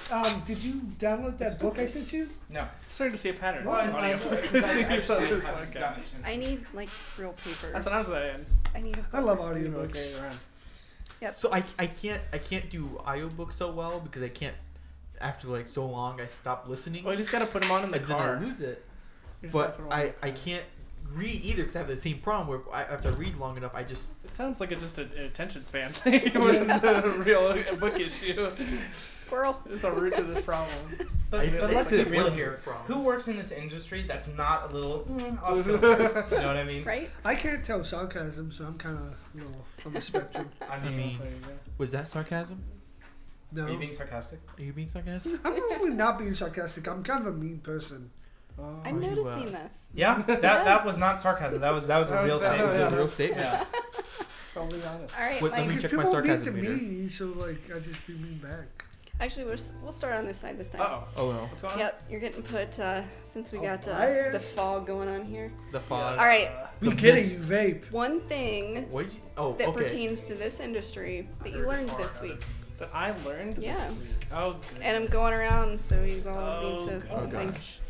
Did you download that book I sent you? No. Starting to see a pattern. Well, on audio. Okay. I need like real paper. That's what I was saying. I need a I love Okay, audiobooks. around. So I can't do audiobooks so well because I can't. After like so long, I stop listening. Well, you just gotta put them on in the and then I car. lose it. You just But gotta put 'em on in I the car. can't read either because I have the same problem where I have to read long enough. I just It sounds like just an attention span thing more than a real book issue. squirrel. There's a root to this problem. But let's it's be real a here. problem. Who works in this industry that's not a little off kilter? You know what I mean? Right? I can't tell sarcasm, so I'm kind of on the spectrum. I I mean, mean, There you go. was that sarcasm? No, are you being sarcastic? Are you being sarcastic? I'm probably not being sarcastic. I'm kind of a mean person. I'm Are you, noticing this. Yeah, that was not sarcasm. That was a real that statement. was Is it a real statement? Yeah. Totally honest. All right, What- let Mike. me check my People are mean sarcasm to meter. me, so like I just be mean back. Actually, we'll start on this side this time. Uh-oh. Oh no, What's going on? Yep, you're getting put since we got fire. the fog going on here. the fog. All right, We The kidding, mist. vape. one thing What did you? Oh, that okay. pertains to this industry that you learned this week, That I learned Yeah. this week. Oh, good. and I'm going around, so you all Oh, need to gosh. think.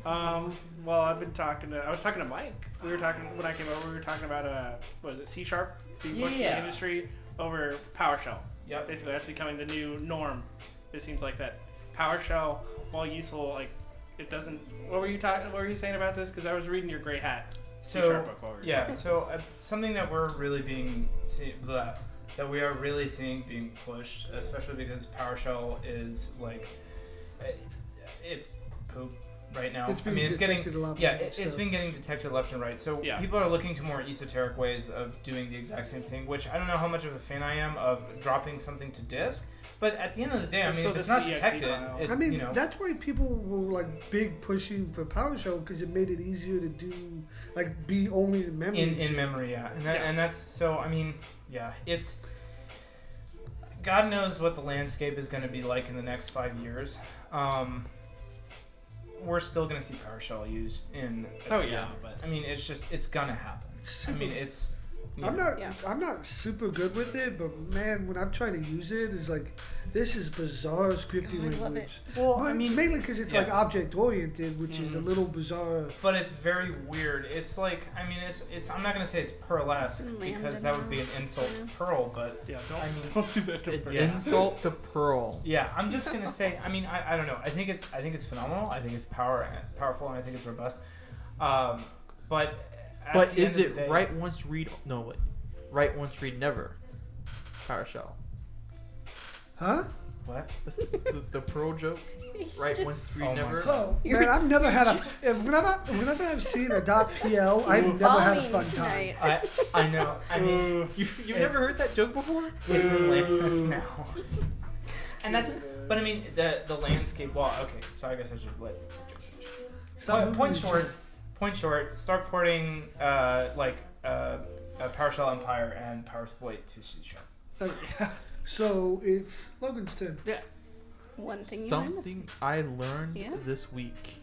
Well, I was talking to Mike. We were talking when I came over. We were talking about what is it, C# being pushed in the Yeah. industry over PowerShell. Yep. Basically, that's becoming the new norm. It seems like that PowerShell, while useful, like it doesn't. What were you talking? What were you saying about this? Because I was reading your gray hat. C# book. Something that we're really that we are really seeing being pushed, especially because PowerShell is like, it's poop right now. It's being detected a lot more it's stuff. been getting detected left and right. So people are looking to more esoteric ways of doing the exact same thing, which I don't know how much of a fan I am of dropping something to disk. But at the end of the day, I mean, if it's not detected, that's why people were like big pushing for PowerShell, because it made it easier to do, like, be only in memory. In memory, yeah. And that's so. I mean, yeah, it's. God knows what the landscape is going to be like in the next 5 years. We're still going to see PowerShell used in. But I mean, it's gonna happen. I mean, it's. I'm not super good with it, but man, when I've tried to use it, it's like, this is bizarre scripting language. love it. Well, but I mean, mainly because it's like object oriented, which is a little bizarre. But it's very weird. It's like, I mean, it's. I'm not gonna say it's Perl-esque because that would be an insult to Perl, but don't do that to Perl. Insult to Perl. Yeah, I'm just gonna say. I mean, I don't know. I think it's phenomenal. I think it's powerful, and I think it's robust. But is it write once, read write once, read never? PowerShell. Huh? What? That's the Perl joke. Write once, read never. Oh man, I've never had whenever I've seen a .pl, I've never had a fun time. I know. I mean, you've never heard that joke before? It's in language now. And that's. But I mean, the landscape. Well, okay. So I guess I should let Joe finish. Point short. Start porting PowerShell Empire and PowerSploit to C#. Okay. So it's Logan's turn. Yeah. One thing Something I learned this week.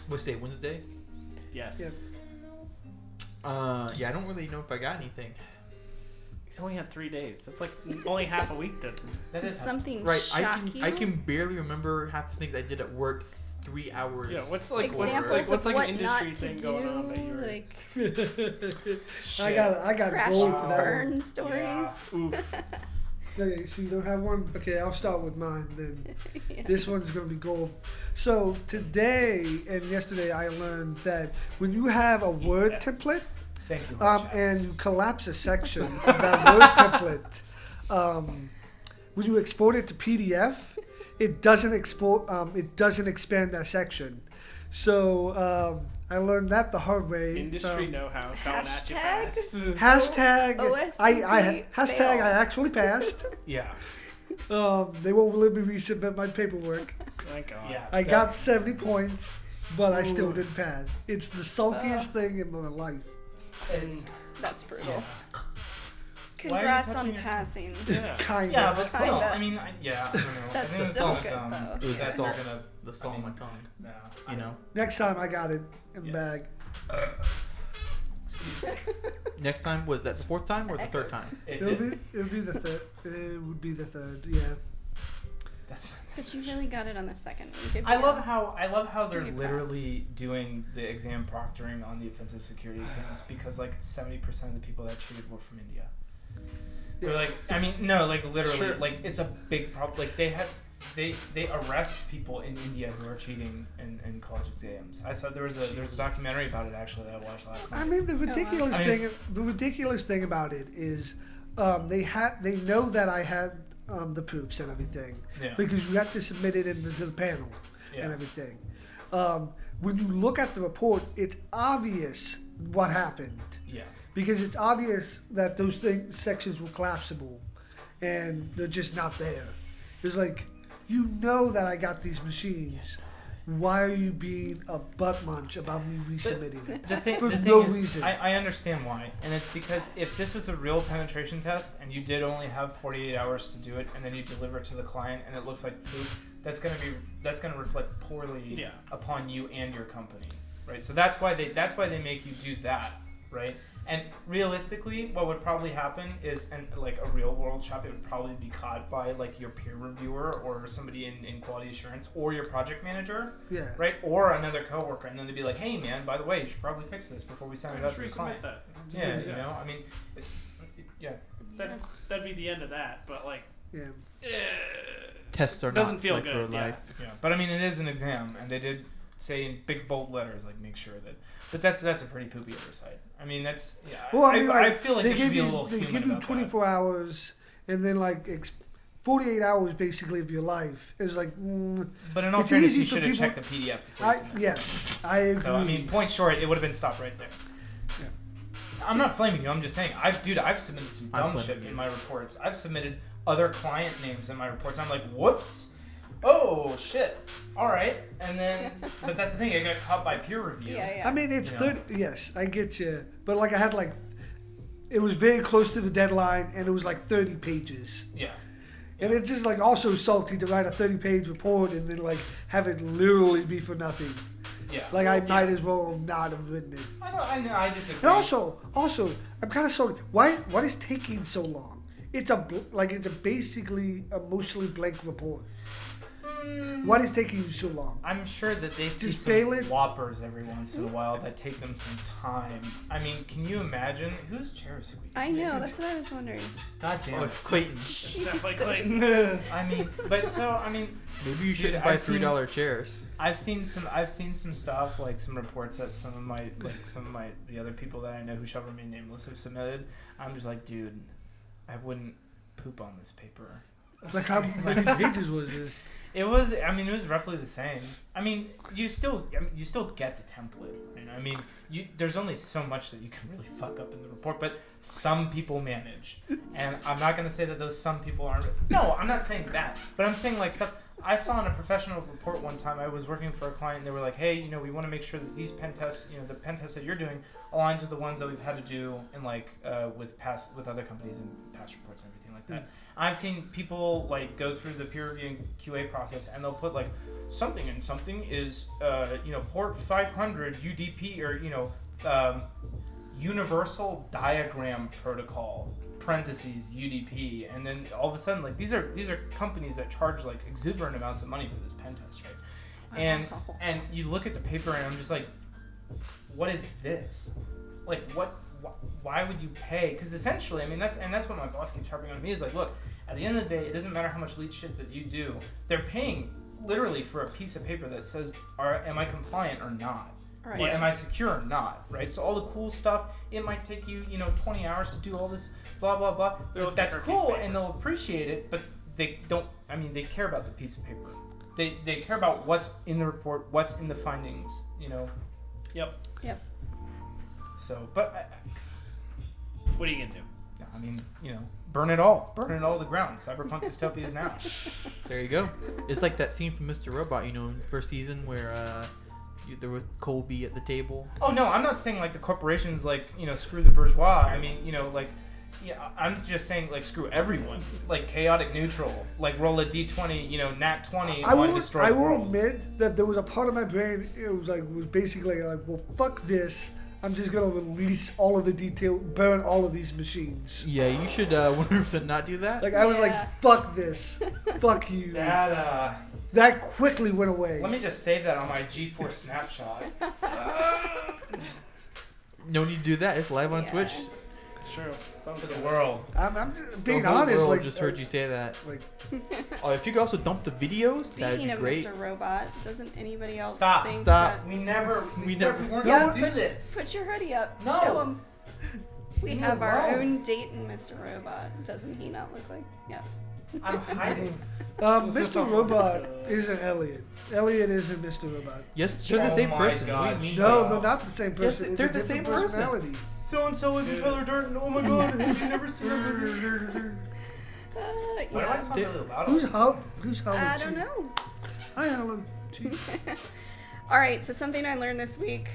What's today? Wednesday? Yes. Yeah. I don't really know if I got anything. He's only had 3 days. That's like only half a week to. That is something right. shocking. I can barely remember half the things I did at work. 3 hours. Yeah. What's Examples like of an industry not thing to going on do, that you're like I got crash gold and for that one. burn stories. Yeah. Oof. Okay, so you don't have one? Okay, I'll start with mine then. Yeah. This one's going to be gold. So today and yesterday I learned that when you have a Word template, Thank you. and you collapse a section of that Word template, when you export it to PDF, it doesn't export. It doesn't expand that section. So I learned that the hard way. Industry know-how coming at you fast. Hashtag OSCP hashtag fail. I actually passed. Yeah. They won't let me resubmit my paperwork. Thank God. Yeah. I got 70 points, but I still didn't pass. It's the saltiest thing in my life. That's brutal. Why are you Congrats on touching your- passing. Yeah. Kind Yeah, of. but still, Kinda. I mean, I don't know. That's I think it's still all good, dumb. though. It was That the salt, they're gonna, the salt on my tongue. yeah, You know. Next time I got it in the Yes. bag. Next time was that the fourth time or the third time? It It'll did. be the third. It would be the third. Yeah. That's But you really got it on the second one. Good I job. love how they're Give me literally doing the exam proctoring on the offensive security exams because like 70% of the people that cheated were from India. They're like, I mean, no, like literally, Sure. like it's a big problem. Like they arrest people in India who are cheating in college exams. I saw there was a documentary about it actually that I watched last night. I mean, the ridiculous I mean, thing. The ridiculous thing about it is, they know that I had the proofs and everything Yeah. because you have to submit it into the panel Yeah. and everything. When you look at the report, it's obvious what happened. Yeah. Because it's obvious that those sections were collapsible, and they're just not there. It's like, you know that I got these machines. Why are you being a butt munch about me resubmitting it? The thing For is, no reason. I understand why, and it's because if this was a real penetration test and you did only have 48 hours to do it, and then you deliver it to the client and it looks like poop, that's gonna reflect poorly upon you and your company, right? So that's why they make you do that, right? And realistically, what would probably happen is, like a real world shop, it would probably be caught by like your peer reviewer or somebody in quality assurance or your project manager, Yeah. right? Or another coworker, and then they'd be like, "Hey, man, by the way, you should probably fix this before we send it out to the client." That. Yeah, you know, I mean, yeah. That'd be the end of that. But like, Yeah. Tests are Doesn't not feel like good, real yeah. life. Yeah, but I mean, it is an exam, and they did say in big bold letters, like make sure that. But that's a pretty poopy oversight. I mean, that's yeah. Well, I mean, I feel like they it should be a little They human give you about 24 hours, and then like 48 hours basically of your life is like. But in all it's fairness, easy you for should have people- checked the PDF before. You submitted. Yes, I agree. So I mean, point short, it would have been stopped right there. Yeah. I'm not flaming you. I'm just saying, I've submitted some I'm dumb blaming shit you. in my reports. I've submitted other client names in my reports. I'm like, whoops. Oh shit. All right. And then, but that's the thing. I got caught by peer review. Yeah. I mean, it's You know? 30. Yes, I get you. But like, I had like, it was very close to the deadline, and it was like 30 pages. Yeah. And it's just like also salty to write a 30-page report and then like have it literally be for nothing. Yeah. Like I Yeah. might as well not have written it. I know. I disagree. And also, I'm kind of salty. Why is taking so long? It's basically a mostly blank report. Why is taking you so long? I'm sure that they see Just some fail it. whoppers every once in a while that take them some time. I mean, can you imagine whose chair is squeaking? I know. That's what I was wondering. God damn Oh, it. it's Clayton. It's definitely Jesus. Clayton. I mean, but so I mean, Maybe you Dude, shouldn't buy I've seen- $3 chairs. I've seen some stuff, like some reports that some of the other people that I know who shall remain nameless have submitted. I'm just like, dude, I wouldn't poop on this paper. Like how many pages was it? It was roughly the same. I mean, you still get the template. You know? I mean, there's only so much that you can really fuck up in the report, but some people manage. And I'm not gonna say that those some people aren't. No, I'm not saying that. But I'm saying like stuff I saw in a professional report one time. I was working for a client, and they were like, "Hey, we want to make sure that these pen tests, the pen tests that you're doing, aligns with the ones that we've had to do in with other companies and past reports and everything like that." I've seen people like go through the peer review and QA process, and they'll put like something and something is port 500 UDP or universal diagram protocol parentheses UDP, and then all of a sudden like these are companies that charge like exuberant amounts of money for this pen test, right? And you look at the paper, and I'm just like, what is this? Like why would you pay? Because essentially, I mean, that's what my boss keeps harping on me is like, look, at the end of the day, it doesn't matter how much lead shit that you do. They're paying literally for a piece of paper that says, am I compliant or not? Right. Or am I secure or not? Right? So all the cool stuff, it might take you, 20 hours to do all this, blah, blah, blah. They're looking That's for a piece of cool, paper. and they'll appreciate it, but they don't, they care about the piece of paper. They care about what's in the report, what's in the findings, Yep. So, but What are you gonna do? burn it all to the ground. Cyberpunk dystopia is now. There you go. It's like that scene from Mr. Robot, in the first season where there was Colby at the table. Oh no, I'm not saying like the corporations screw the bourgeois. I mean, I'm just saying like screw everyone. Like chaotic neutral. Like roll a d20, nat 20 on destroy I the will world. admit that there was a part of my brain. It was basically like, well, fuck this. I'm just gonna release all of the detail, burn all of these machines. Yeah, you should 100% not do that. Like I was like, Yeah. fuck this, fuck you. That quickly went away. Let me just save that on my G4 snapshot. No need to do that. It's live on Yeah. Twitch. It's true. Don't For do the it. world. I'm just being The whole honest. world Like just heard you say that. Like Oh, if you could also dump the videos, that'd Speaking be of great. Mr. Robot, doesn't anybody else Stop. think Stop. We never. We said never- we weren't Yeah, gonna do put, this. put your hoodie up. No. Show 'em. We Leave me have our alone. own Dayton Mr. Robot. Doesn't he not look like? Yeah. I'm hiding. Mr. Robot isn't Elliot. Elliot isn't Mr. Robot. Yes, they're the Oh same my person. God, What do you mean? shut No, up. they're not the same Yes, person. they're It's a the same different person. personality. So and so isn't Tyler Durden. Oh my God! Have you never seen him? Why do I Yeah. sound really loud? Who's Howard? I don't know. Hi, Howard. All right, so something I learned this week.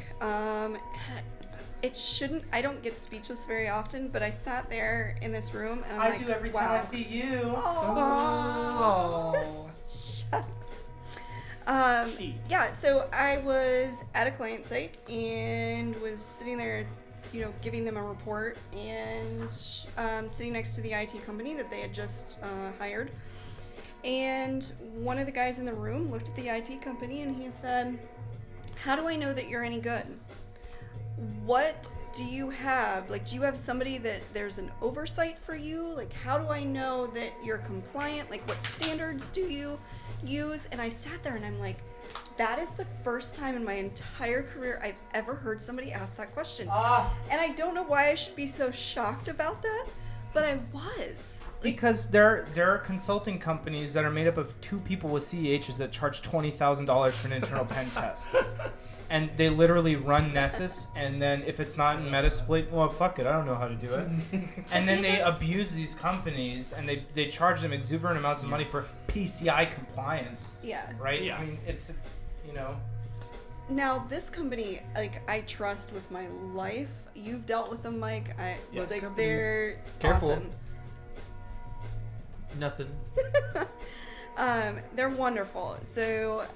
It shouldn't. I don't get speechless very often, but I sat there in this room and I'm I like, do every wow. time I see you. Oh. Shucks. See. Yeah, so I was at a client site and was sitting there, giving them a report and sitting next to the IT company that they had just hired. And one of the guys in the room looked at the IT company and he said, "How do I know that you're any good? What do you have somebody that there's an oversight for you? Like, how do I know that you're compliant? Like, what standards do you use? And I sat there and I'm like, that is the first time in my entire career I've ever heard somebody ask that question. And I don't know why I should be so shocked about that, but I was. Because there are consulting companies that are made up of 2 people with CEHs that charge $20,000 for an internal pen test. And they literally run Nessus, and then if it's not in Metasploit, well, fuck it, I don't know how to do it. And then they abuse these companies, and they charge them exuberant amounts of money for PCI compliance. Yeah. Right? Yeah. I mean, it's, you know. Now, this company, like, I trust with my life. You've dealt with them, Mike. Yes. Like, they're Careful. awesome. Nothing. They're wonderful. So,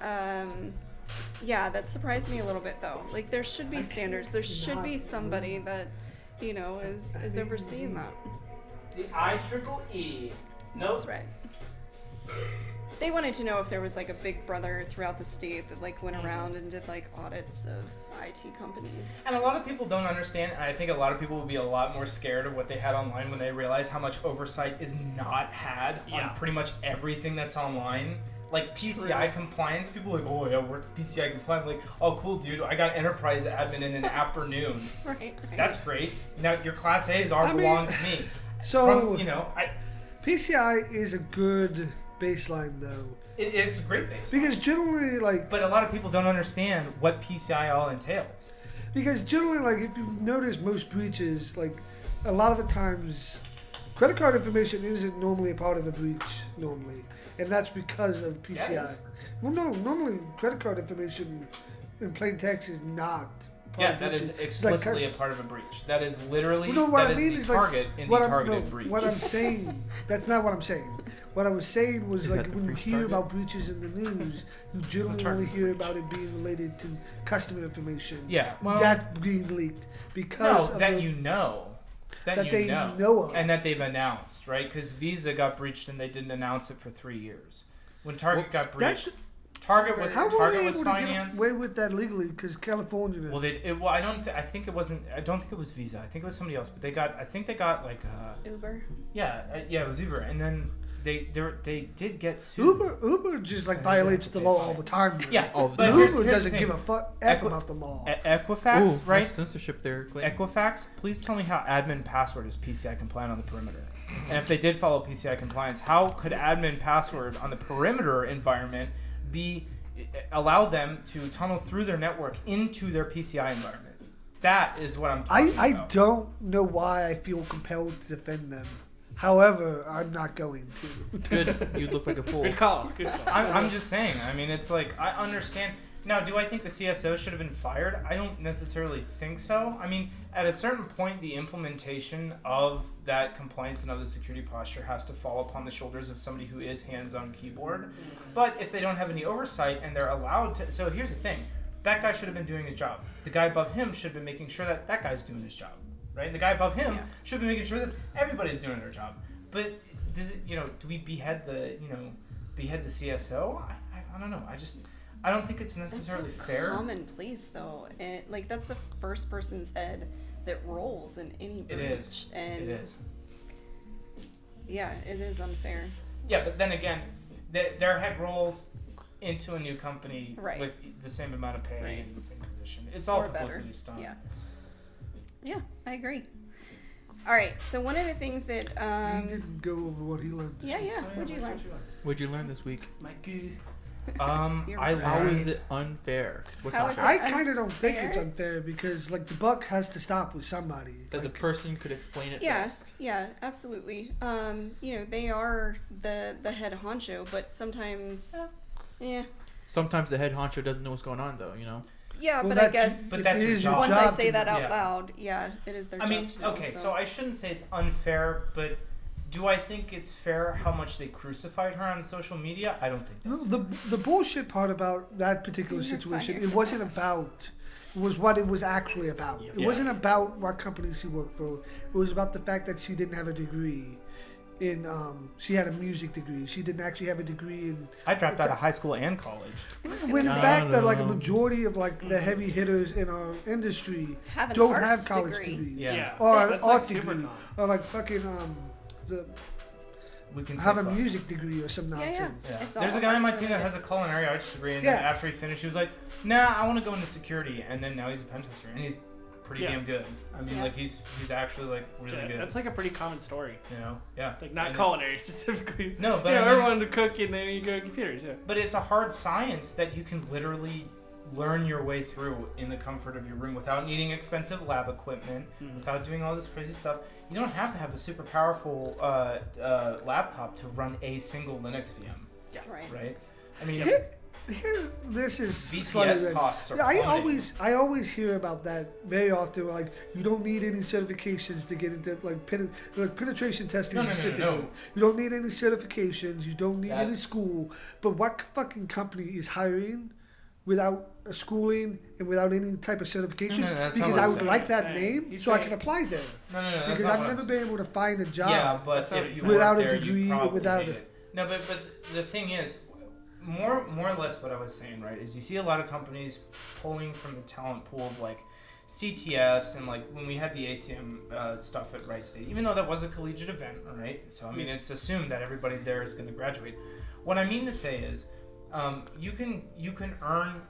yeah, that surprised me a little bit, though. Like, there should be standards. There should be somebody that, you know, is overseeing that. The IEEE. Nope. That's right. They wanted to know if there was, like, a big brother throughout the state that, like, went around and did, like, audits of IT companies. And a lot of people don't understand, and I think a lot of people will be a lot more scared of what they had online when they realize how much oversight is not had on pretty much everything that's online. Like PCI compliance, people are like, oh yeah, we're PCI compliant. I'm like, oh cool, dude, I got enterprise admin in an afternoon. Right. That's great. Now your class A's belong to me. So, PCI is a good baseline, though. It's a great baseline. Because generally, like... But a lot of people don't understand what PCI all entails. Because generally, like, if you've noticed most breaches, like, a lot of the times, credit card information isn't normally a part of the breach, normally. And that's because of PCI. Yes. Well, no, normally credit card information in plain text is not part of That breaches. is explicitly a part of a breach. That is literally Well, no, what I mean the is, target like, in what the I'm- targeted no, breach. What I'm saying, that's not what I'm saying. What I was saying was, Is like, that the when you breach hear target? about breaches in the news, you generally only target hear breach. about it being related to customer information. Yeah, well, That's being leaked because of that the, you know. That you they know. know of. And that they've announced, right? Because Visa got breached and they didn't announce it for 3 years. When Target got breached, That's- Target was How were Target they was able to get financed. away with that legally? Because California. Well, I don't. I think it wasn't. I don't think it was Visa. I think it was somebody else. But they got. I think they got like. Uber. Yeah. Yeah. It was Uber. And then they did get sued. Uber just like And violates they the pay law fine. all the time. Yeah. All the But time. here's Uber the doesn't thing. give a fuck F Equi- about the law. Equifax, Ooh, right? nice censorship there, Clayton. Equifax, please tell me how admin password is PCI compliant on the perimeter. And if they did follow PCI compliance, how could admin password on the perimeter environment allow them to tunnel through their network into their PCI environment? That is what I'm talking I about. don't know why I feel compelled to defend them. However, I'm not going to. Good. You look like a fool. Good call. Good call. I'm just saying. I mean, it's like, I understand. Now, do I think the CSO should have been fired? I don't necessarily think so. I mean, at a certain point, the implementation of that compliance and of the security posture has to fall upon the shoulders of somebody who is hands-on keyboard. But if they don't have any oversight and they're allowed to... So here's the thing. That guy should have been doing his job. The guy above him should have been making sure that that guy's doing his job. Right? The guy above him should be making sure that everybody's doing their job. But does it, do we behead the CSO? I don't know. I don't think it's necessarily That's so fair. commonplace, though, and like that's the first person's head that rolls in any breach. It is. And It is. yeah, it is unfair. Yeah, but then again, their head rolls into a new company Right. with the same amount of pay Right. and the same position. It's all Or better. publicity stunt. Yeah. Yeah, I agree. All right, so one of the things that he didn't go over what he learned. This yeah, week. yeah, what'd you learn? What'd you learn this week? My good. You're I right. How learned. is it unfair? What's How not is fair? it I kind of don't think it's unfair? unfair because like the buck has to stop with somebody. That the Like, person could explain it Yeah, best. yeah, absolutely. They are the head honcho, but sometimes, yeah, Sometimes the head honcho doesn't know what's going on, though. yeah. Well, but I that- guess But that's it your is your job. once I job say to that know. out Yeah. loud, yeah, it is their I job mean, to know, okay, so I shouldn't say it's unfair, but do I think it's fair how much they crucified her on social media? I don't think No, that's the bullshit part about that particular You're fine, situation, you're it fine. wasn't about. It was what it was actually about. It Yeah. wasn't about what company she worked for. It was about the fact that she didn't have a degree in she had a music degree. She didn't actually have a degree in. I dropped out of high school and college. When in I fact don't that like a know. majority of like the heavy hitters in our industry Have an don't arts have college degree. degrees. Yeah. Or an that's art like super degree. common. Or like fucking the We can have say a fuck. music degree or some Yeah, yeah. nonsense. Yeah. It's There's all a guy on my arts team that related. has a culinary arts degree, and Yeah. then after he finished, he was like, "Nah, I want to go into security," and then now he's a pen tester, and he's pretty Yeah. damn good. I mean, Yeah. like he's actually like really Yeah, good. that's like a pretty common story. You know, yeah. Like not And culinary specifically. No, but you know, I mean- everyone to cook and then you go computers. Yeah. But it's a hard science that you can literally learn your way through in the comfort of your room without needing expensive lab equipment, Mhm. without doing all this crazy stuff. You don't have to have a super powerful laptop to run a single Linux VM, Right. right? I mean, Here, this is slightly VCS weird. costs are Yeah, plummeting. I always hear about that very often. Like you don't need any certifications to get into like penetration testing No. specifically. You don't need any certifications. You don't need any That's- school. But what fucking company is hiring without a schooling and without any type of certification? No, that's not because what I I'm would saying. like that Saying. name He's so I saying- can apply there. No, that's Because not I've what never I'm been able to find a job. Yeah, but That's not what if he's you saying. Without a work there, degree, you probably without hate a- it. No, but the thing is, more or less what I was saying, right, is you see a lot of companies pulling from the talent pool of like CTFs and like when we had the ACM stuff at Wright State, even though that was a collegiate event, all right? So I mean, it's assumed that everybody there is going to graduate. What I mean to say is, you can earn.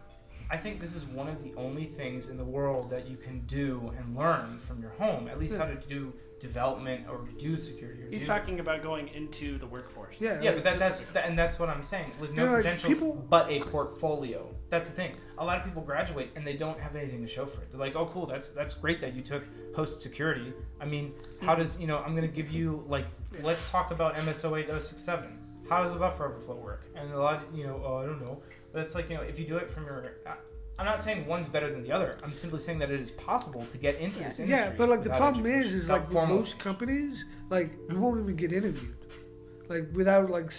I think this is one of the only things in the world that you can do and learn from your home, at least how to do development or do security. Or He's do, talking about going into the workforce. Yeah. yeah, but that's what I'm saying. With no You know, like, credentials, people- but a portfolio. That's the thing. A lot of people graduate and they don't have anything to show for it. They're like, "Oh, cool. That's great that you took host security." I mean, how does I'm going to give you like, let's talk about MS08 067. How does a buffer overflow work? And a lot of I don't know. But it's like if you do it from your. I'm not saying one's better than the other. I'm simply saying that it is possible to get into this industry. Yeah, but like the without problem education, is without like with formal most companies, like you won't even get interviewed, like without like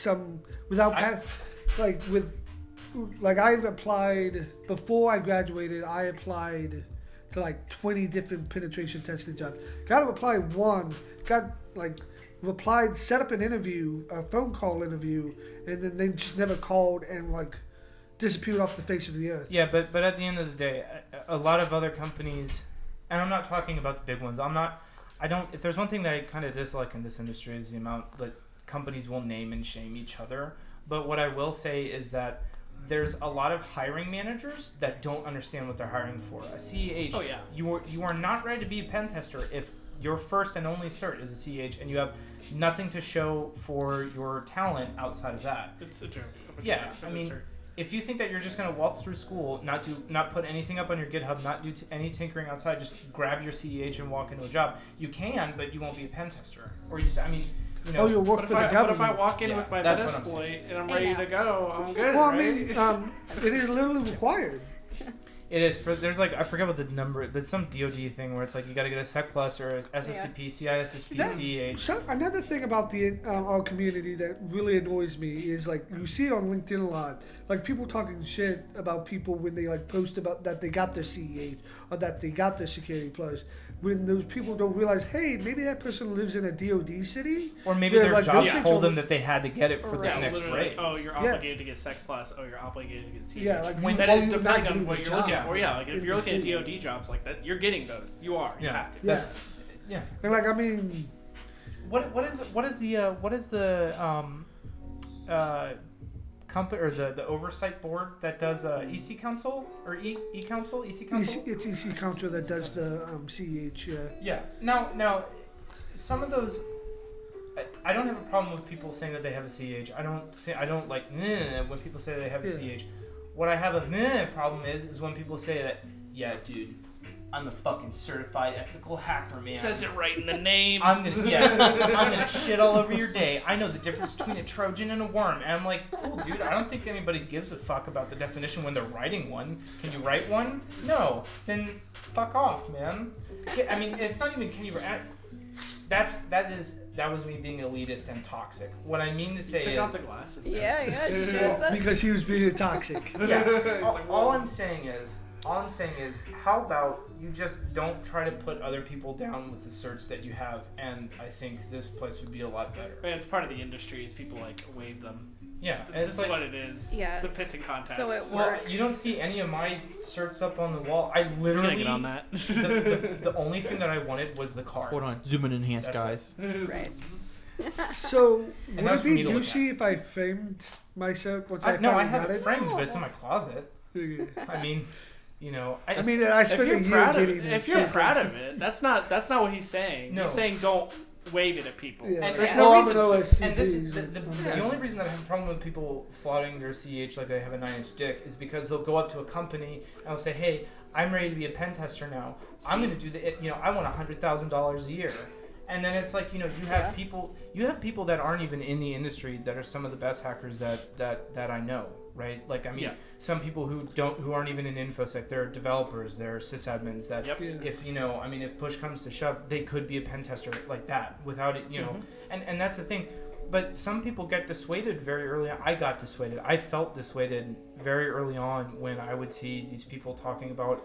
like I've applied before I graduated. I applied to like 20 different penetration testing jobs. Got to apply one. Got like replied, set up an interview, a phone call interview, and then they just never called and like disappeared off the face of the earth. Yeah, but at the end of the day, a lot of other companies, and I'm not talking about the big ones. If there's one thing that I kind of dislike in this industry is the amount that companies will name and shame each other. But what I will say is that there's a lot of hiring managers that don't understand what they're hiring for. A CEH, Oh, yeah. you are not ready to be a pen tester if your first and only cert is a CEH and you have nothing to show for your talent outside of that. It's a joke. Yeah, I mean, if you think that you're just going to waltz through school, not put anything up on your GitHub, not do any tinkering outside, just grab your CEH and walk into a job, you can, but you won't be a pen tester. Or you just, Oh, you'll work But for the if government. I walk in Yeah, with my that's what I'm Metasploit and I'm I ready know. to go, I'm good, Well, right? I mean, it is literally required. It is there's like I forget what the number, but some DoD thing where it's like you got to get a Sec Plus or a SSCP, CISSP, That- CEH. So another thing about the our community that really annoys me is like you see it on LinkedIn a lot, like people talking shit about people when they like post about that they got their CEH or that they got their Security Plus. When those people don't realize, hey, maybe that person lives in a DoD city. Or maybe Yeah, their like, job those things told are- them that they had to get it for this Yeah, next literally, raise. oh, you're Yeah. obligated to get Sec Plus. Oh, you're obligated to get CEH. Yeah, like When- you, That or is you're depending not on getting what the you're looking job for. Yeah, like in if the you're looking at city. DoD jobs like that, you're getting those. You are. You have to. Yeah. That's yeah. And like I mean, What is the company or the oversight board that does EC Council or E Council, EC Council? it's EC Counter that does the CEH. Yeah. Now, some of those, I don't have a problem with people saying that they have a CEH. I don't like when people say they have a Yeah. CEH. What I have a problem is when people say that, yeah, dude, I'm a fucking certified ethical hacker, man. Says it right in the name. I'm gonna shit all over your day. I know the difference between a Trojan and a worm. And I'm like, cool, dude. I don't think anybody gives a fuck about the definition when they're writing one. Can you write one? No. Then fuck off, man. I mean, it's not even can you write. That was me being elitist and toxic. What I mean to say Take is, off the glasses. Yeah, she has that. Because he was being toxic. yeah. All I'm saying is, All I'm saying is, how about you just don't try to put other people down with the certs that you have, and I think this place would be a lot better. I mean, it's part of the industry is people like wave them. Yeah, This it's is like, what it is. Yeah. It's a pissing contest. So it well, works. you don't see any of my certs up on the wall. I We're gonna literally get on that. the only thing that I wanted was the cards. Hold on, zoom in and enhance, That's guys. Right. So And would that's it for me be to look douchey if I framed myself once I No, I finally have got it it? framed, but it's in my closet. Okay. I mean, you know, I mean, I if spent a you're year proud of getting it, it. if you're so- proud of it, that's not what he's saying. No. He's saying don't wave it at people. Yeah. And There's Yeah. no Well, reason I'm to. an OSCP, And this is so the I'm only reason that I have a problem with people flaunting their CH like they have a 9-inch dick is because they'll go up to a company and they'll say, "Hey, I'm ready to be a pen tester now. I'm going to do I want $100,000 a year." And then it's like, you have people that aren't even in the industry that are some of the best hackers that I know, right? Like, I mean, Yeah. some people who aren't even in InfoSec, they're developers, they're sysadmins that Yep. Yeah. if push comes to shove, they could be a pen tester like that without it, Mhm. and that's the thing. But some people get dissuaded very early on. I got dissuaded. I felt dissuaded very early on when I would see these people talking about,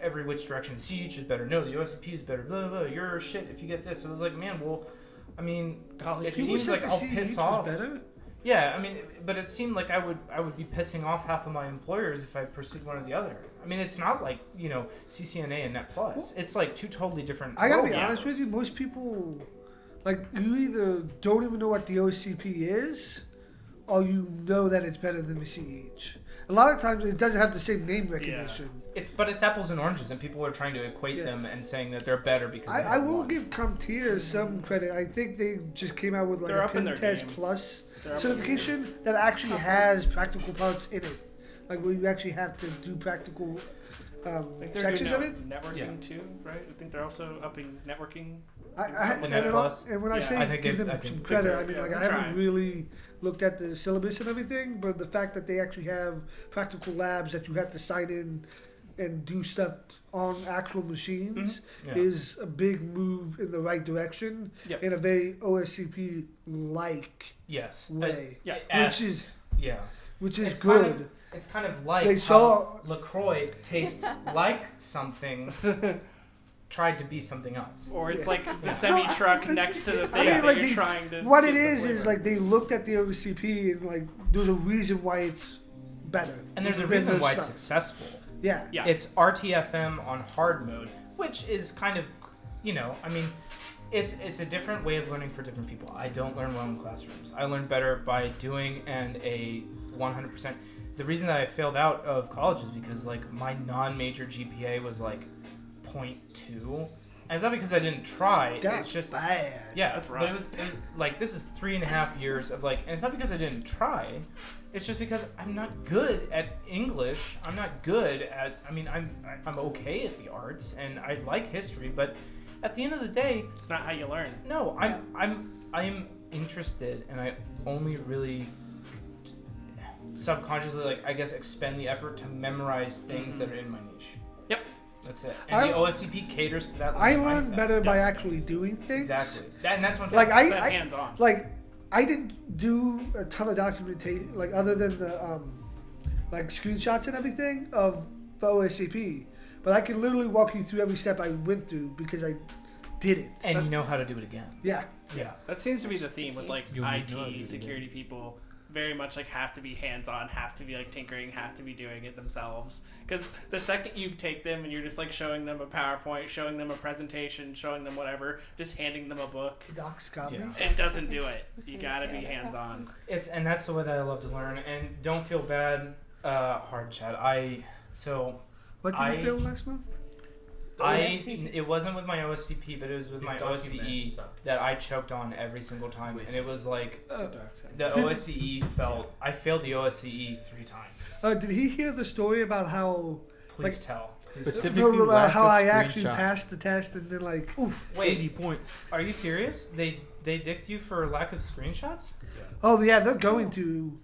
every which direction. CH is better. No, the OSCP is better. Blah, blah, blah. You're shit if you get this. So it was like, man, well, I mean, Golly, it People seems said like the I'll CH piss was off. better? Yeah, I mean, but it seemed like I would be pissing off half of my employers if I pursued one or the other. I mean, it's not like, CCNA and Net Plus. It's like two totally different I gotta be worlds. honest with you, most people, like, you either don't even know what the OCP is, or you know that it's better than the CH. A lot of times it doesn't have the same name recognition. But it's apples and oranges, and people are trying to equate Yeah. them and saying that they're better because they I have will one. give CompTIA some credit. I think they just came out with like They're a up in their Pentest game. Plus They're up in their certification that actually has practical parts in it. Like where you actually have to do practical I think they're sections doing of it. networking Yeah. too, right? I think they're also upping networking. I, And and, Net when Plus. and when I Yeah. say I think give them I think some they're credit, good. I mean Yeah, like they're I haven't trying. really looked at the syllabus and everything, but the fact that they actually have practical labs that you have to sign in and do stuff on actual machines Yeah. is a big move in the right direction Yep. in a very OSCP like Yes. way, Yeah. which is It's good. kind of- It's kind of like They how saw- LaCroix tastes like something, tried to be something else. Or it's like the semi truck next to the thing mean, that like, you're they- trying to. What get it the is flavor. like they looked at the OCP and like there's a reason why it's better. And there's a than reason those why it's stuff. successful. Yeah. Yeah. It's RTFM on hard mode, which is kind of, I mean, it's a different way of learning for different people. I don't learn well in classrooms. I learn better by doing and a 100%. The reason that I failed out of college is because like my non-major GPA was like 0.2. And it's not because I didn't try. That's It's just bad. yeah, That's but rough. it was like this is 3.5 years of like, and it's not because I didn't try. It's just because I'm not good at English. I'm not good at. I mean, I'm okay at the arts, and I like history, but at the end of the day, It's not how you learn. no, I'm interested, and I only really subconsciously, like, I guess, expend the effort to memorize things that are in my niche. Yep. That's it. And I- the OSCP caters to that. I learning learn mindset. better by Definitely actually does. doing things. Exactly. And that's what. Like It's that I hands on. like I didn't do a ton of documentation like other than the like screenshots and everything of the OSCP, but I can literally walk you through every step I went through because I did it. And you know how to do it again. Yeah. Yeah. That seems to be the theme with like You'll need to know how to do IT it, security people. Very much like have to be hands on, have to be like tinkering, have to be doing it themselves. Because the second you take them and you're just like showing them a PowerPoint, showing them a presentation, showing them whatever, just handing them a book, Docs got me. Yeah. it doesn't do it. You gotta be hands on. And that's the way that I love to learn. And don't feel bad, hard chat. What did I- you feel last month? It wasn't with my OSCP, but it was with my OSCE that I choked on every single time, and it was like the OSCE I failed the OSCE 3 times. Did he hear the story about how Please tell. Specifically, no, about lack how of I actually screenshots. passed the test and then like oof. 80 points. Are you serious? They dicked you for lack of screenshots? Oh yeah, they're going to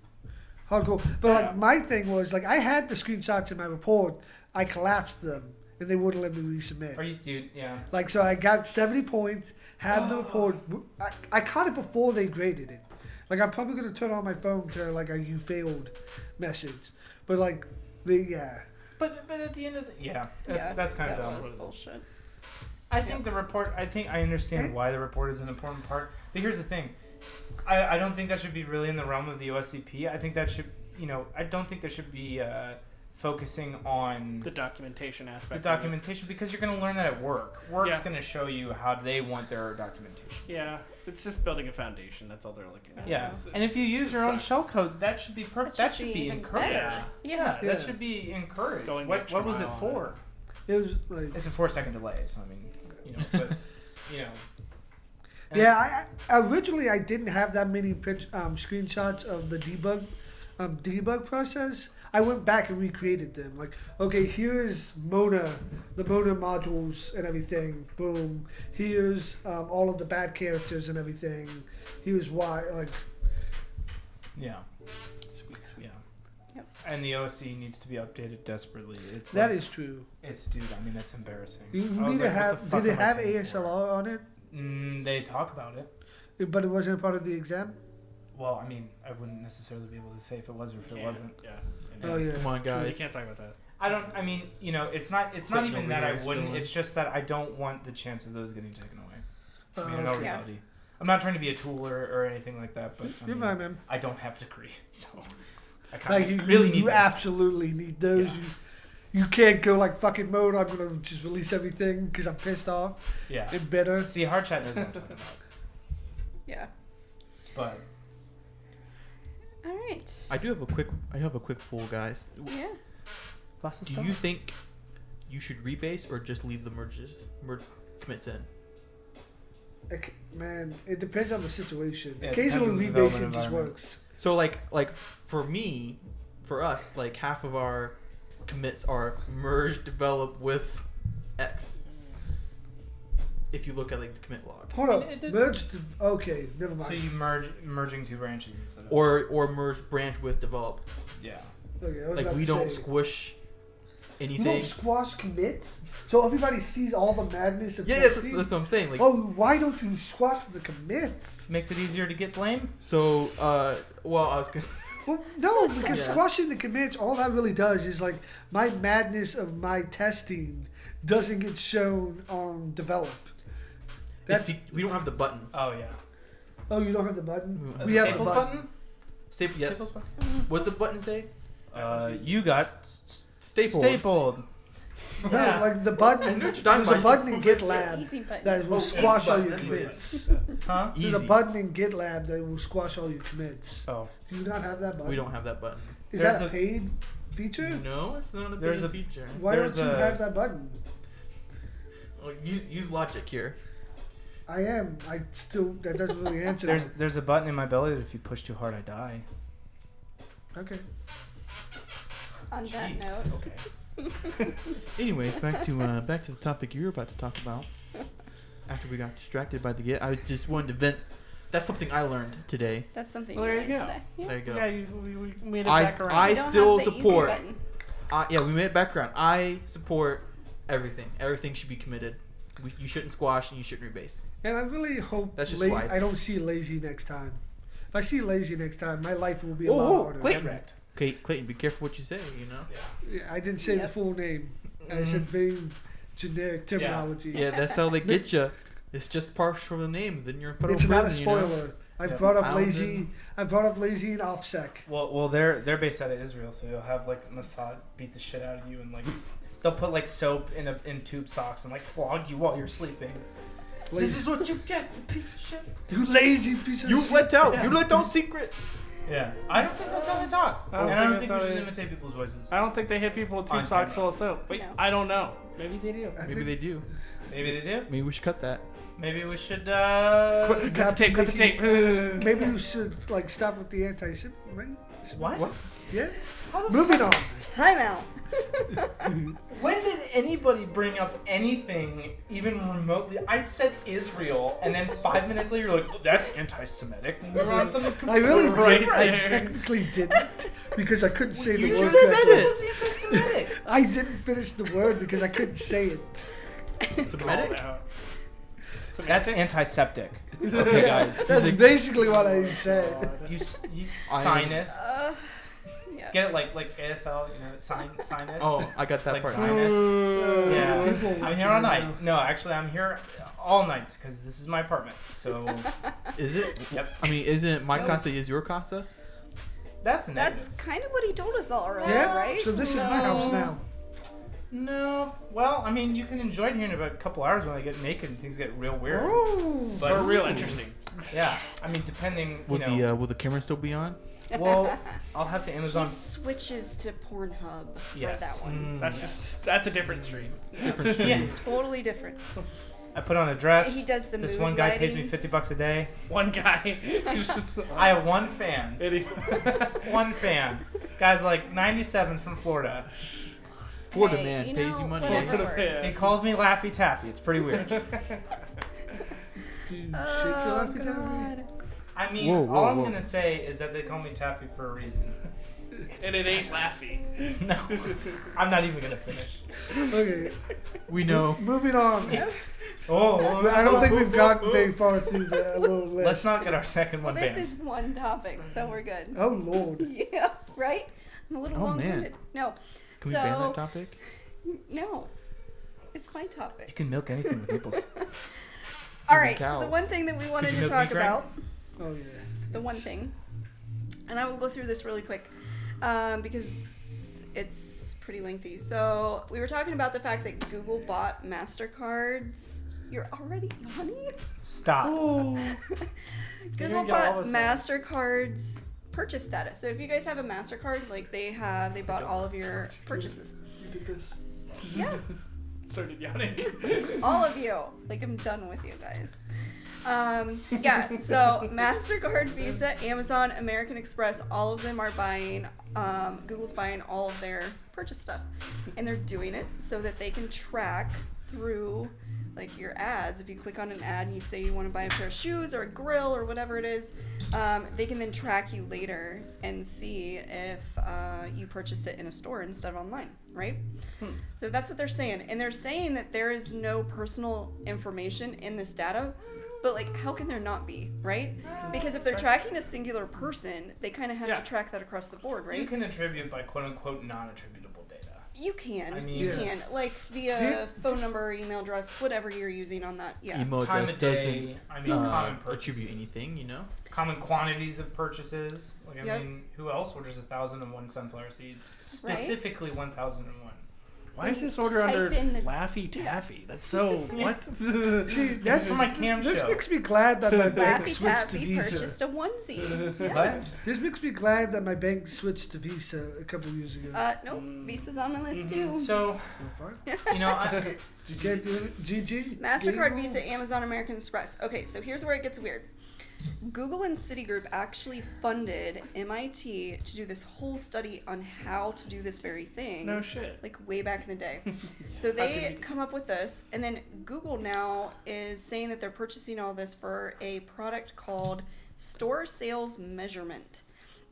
hardcore. But Yeah. like my thing was like I had the screenshots in my report. I collapsed them and they wouldn't let me resubmit. Are you, dude? Yeah. Like so, I got 70 points. Had the report. I caught it before they graded it. Like I'm probably gonna turn on my phone to like a "you failed" message. But like, yeah. But at the end of the Yeah, that's kind of that dumb. was bullshit. I think the report. I think I understand why the report is an important part. But here's the thing. I don't think that should be really in the realm of the OSCP. I think that should, I don't think there should be focusing on The documentation aspect. the of it. documentation because you're going to learn that at work. Work's Yeah. going to show you how they want their documentation. Yeah, it's just building a foundation. That's all they're looking at. Yeah, It's- and if you use it your own sucks. shell code, that should be that should be even encouraged. better. Yeah, Yeah. that should be encouraged. Going the What extra was it mile on for? It was like, It's a 4-second delay, so I mean, but And- yeah. I originally I didn't have that many screenshots of the debug process. I went back and recreated them. Like, okay, here's Mona, the Mona modules and everything. Boom. Here's all of the bad characters and everything. Here's why. Like, Yeah. Yeah. Yep. And the OSC needs to be updated desperately. It's that like, is true. It's dude. I mean, that's embarrassing. You I was need to like, what the have. fuck Did it am I have paying for? ASLR on it? They talk about it. But it wasn't a part of the exam. Well, I mean, I wouldn't necessarily be able to say if it was or if it Can't- wasn't. Yeah. Oh yeah. Come on, You guys. can't talk about that. I don't. I mean, it's not. It's not Sitting even over that I here wouldn't. spilling. It's just that I don't want the chance of those getting taken away. I mean, in all Okay. Yeah. reality, I'm not trying to be a tool or anything like that. But I You're mean, fine, man. I don't have a degree, so I kind Like of you really need you that. absolutely need those. Yeah. You can't go like fucking mode. I'm gonna just release everything because I'm pissed off. Yeah. It better. See, hard chat knows what I'm talking about. Yeah. But All right. I have a quick poll, guys. Yeah. lots of Do you think you should rebase or just leave the merge commits in? Man, it depends on the situation. Yeah, it depends on Occasionally, the development rebasing just environment. works. So like for us, like half of our commits are merge develop with X. If you look at like the commit log, Hold I up. mean, it did- Merge. Okay, never mind. So you merging two branches instead of or merge branch with develop. yeah. Okay, I was Like about we to don't say, squish You anything. don't squash commits, so everybody sees all the madness of Yeah, that's testing? what I'm saying. Like Oh, why don't you squash the commits? Makes it easier to get blame. so. Well, I was gonna. Well, no, because Yeah. squashing the commits, all that really does is like my madness of my testing doesn't get shown on develop. That's, We don't have the button. Oh yeah. oh, you don't have the button? Mm. We have Staples the button. button. Staple. Yes. Staples button? What's the button say? You got Stapled. stapled. No, Yeah. like the button. I know what you're talking There's a about. button in It's the GitLab easy button. that will Oh, squash easy all button, your that's what it commits. Huh? There's a Easy. button in GitLab that will squash all your commits. Oh. Do you not have that button? We don't have that button. Is There's that a a- paid feature? No, it's not a There's big a- feature. Why There's don't you a- have that button? Well, use logic here. I am. That doesn't really answer. There's a button in my belly that if you push too hard, I die. Okay. On that Jeez. note, Okay. Anyways, back to the topic you were about to talk about. After we got distracted by the Git, I just wanted to vent. That's something I learned today. that's something Well, you there you learned go. today. Yeah. There you go. Yeah, we made it I- back around. I You don't still have the easy support- button. Yeah, we made it background. I support everything. Everything should be committed. You shouldn't squash and you shouldn't rebase. And I really hope That's just why. I don't see lazy next time. If I see lazy next time, my life will be a Oh, lot oh, harder. Clayton. Correct. Okay, Clayton, be careful what you say. You know. Yeah, I didn't say the Yep. full name. I said very generic terminology. Yeah, that's how they get you. It's just partial to the name. Then you're in federal It's not a prison. You know? spoiler. I Yeah. brought up I don't lazy. know. I brought up lazy and OffSec. Well, they're based out of Israel, so you'll have like Mossad beat the shit out of you and like they'll put like soap in tube socks and like flog you while you're sleeping. Lazy. This is what you get, you piece of shit. You lazy piece of You shit. let out. Yeah. You let out secret. Yeah, I don't think that's how they talk, I don't and I think don't that's think we how should they- imitate people's voices. I don't think they hit people with two On socks camera. full of soap. Wait, No. I don't know. Maybe they do. I Maybe think- they do. Maybe they do. Maybe we should cut that. Maybe we should. Cut the tape. Cut the tape. Maybe you should like stop with the anti-Semitic. Right? What? What? Yeah. How the Moving on. Time out. When did anybody bring up anything even remotely? I said Israel, and then 5 minutes later, you're like, oh, that's anti-Semitic. And we were on something I really Right did. I there. technically didn't because I couldn't say the You word. just said correctly. it was anti-Semitic. I didn't finish the word because I couldn't say it. Semitic. That's antiseptic. Okay, guys. That's basically what I said. You I am- sinus. Yeah. Get it like ASL, sinus. Oh, I got that like part. sinus. Yeah. People I'm watching here all right night. No, actually, I'm here all nights because this is my apartment. So Is it? Yep. I mean, isn't my Nope. casa is your casa? that's a That's negative. kind of what he told us all earlier, Yeah. right? So this is my house now. No. Well, I mean, you can enjoy it here in about a couple hours when I get naked and things get real weird. Oh. But Or real interesting. yeah, I mean, depending. Will the camera still be on? Well, I'll have to He Amazon. switches to Pornhub Yes. for that one. That's a different stream. Different Yeah. stream. Totally different. I put on a dress. He does the This mood one guy pays me lighting. $50 a day. One guy. Who's just, I have one fan. Any- One fan. Guy's like 97 from Florida. Florida Hey, man you pays know, you money. whatever eh? works. He calls me Laffy Taffy. It's pretty weird. Do you shake your Oh, laffy taffy? God. I mean, Whoa, whoa, all I'm whoa. gonna say is that they call me Taffy for a reason. and it ain't Laffy. No, I'm not even gonna finish. Okay, We know. moving on. Oh, I don't think we've gotten very far through the little list. Let's not get our second Well, one this banned. is one topic, so we're good. Oh Lord. Yeah, right? I'm a little Oh, man. long-winded. No. Can we so, ban that topic? No. It's my You topic. can milk anything with nipples. All right, so cows. the one thing that we wanted you to milk talk me, Greg? about, Oh yeah. the one thing, and I will go through this really quick because it's pretty lengthy. So we were talking about the fact that Google bought MasterCards. You're already yawning? Stop. Google gonna get all bought of us MasterCard's purchase status. So if you guys have a MasterCard, like they bought all of your purchases. You did this. Yeah. Started yawning. All of you. Like I'm done with you guys. Yeah, so MasterCard, Visa, Amazon, American Express, all of them are buying, Google's buying all of their purchase stuff. And they're doing it so that they can track through like your ads. If you click on an ad and you say you want to buy a pair of shoes or a grill or whatever it is, they can then track you later and see if you purchased it in a store instead of online, right? So that's what they're saying. And they're saying that there is no personal information in this data. But like, how can there not be, right? Because if they're tracking a singular person, they kind of have Yeah. to track that across the board, right? You can attribute by quote unquote non-attributable data. You can. I mean- You Yeah. can. Like the phone number, email address, whatever you're using on that. Yeah. Email Time address of doesn't day. I mean, common purchases. attribute anything, you know? Common quantities of purchases. Like I Yep. mean, who else orders 1,001 sunflower seeds? Specifically 1,001. Why is this order under Type in the- Laffy Taffy? That's so what? See, That's that's for my cam this show. makes me glad that my bank Laffy switched to Taffy Visa. purchased a onesie. Yeah. What? This makes me glad that my bank switched to Visa a couple years ago. Nope. Visa's on my list too. So, Fine. you know, I, GG. MasterCard, Visa, Amazon, American Express. Okay, so here's where it gets weird. Google and Citigroup actually funded MIT to do this whole study on how to do this very thing. No shit. Like way back in the day. So How could they you- come up with this, and then Google now is saying that they're purchasing all this for a product called Store Sales Measurement.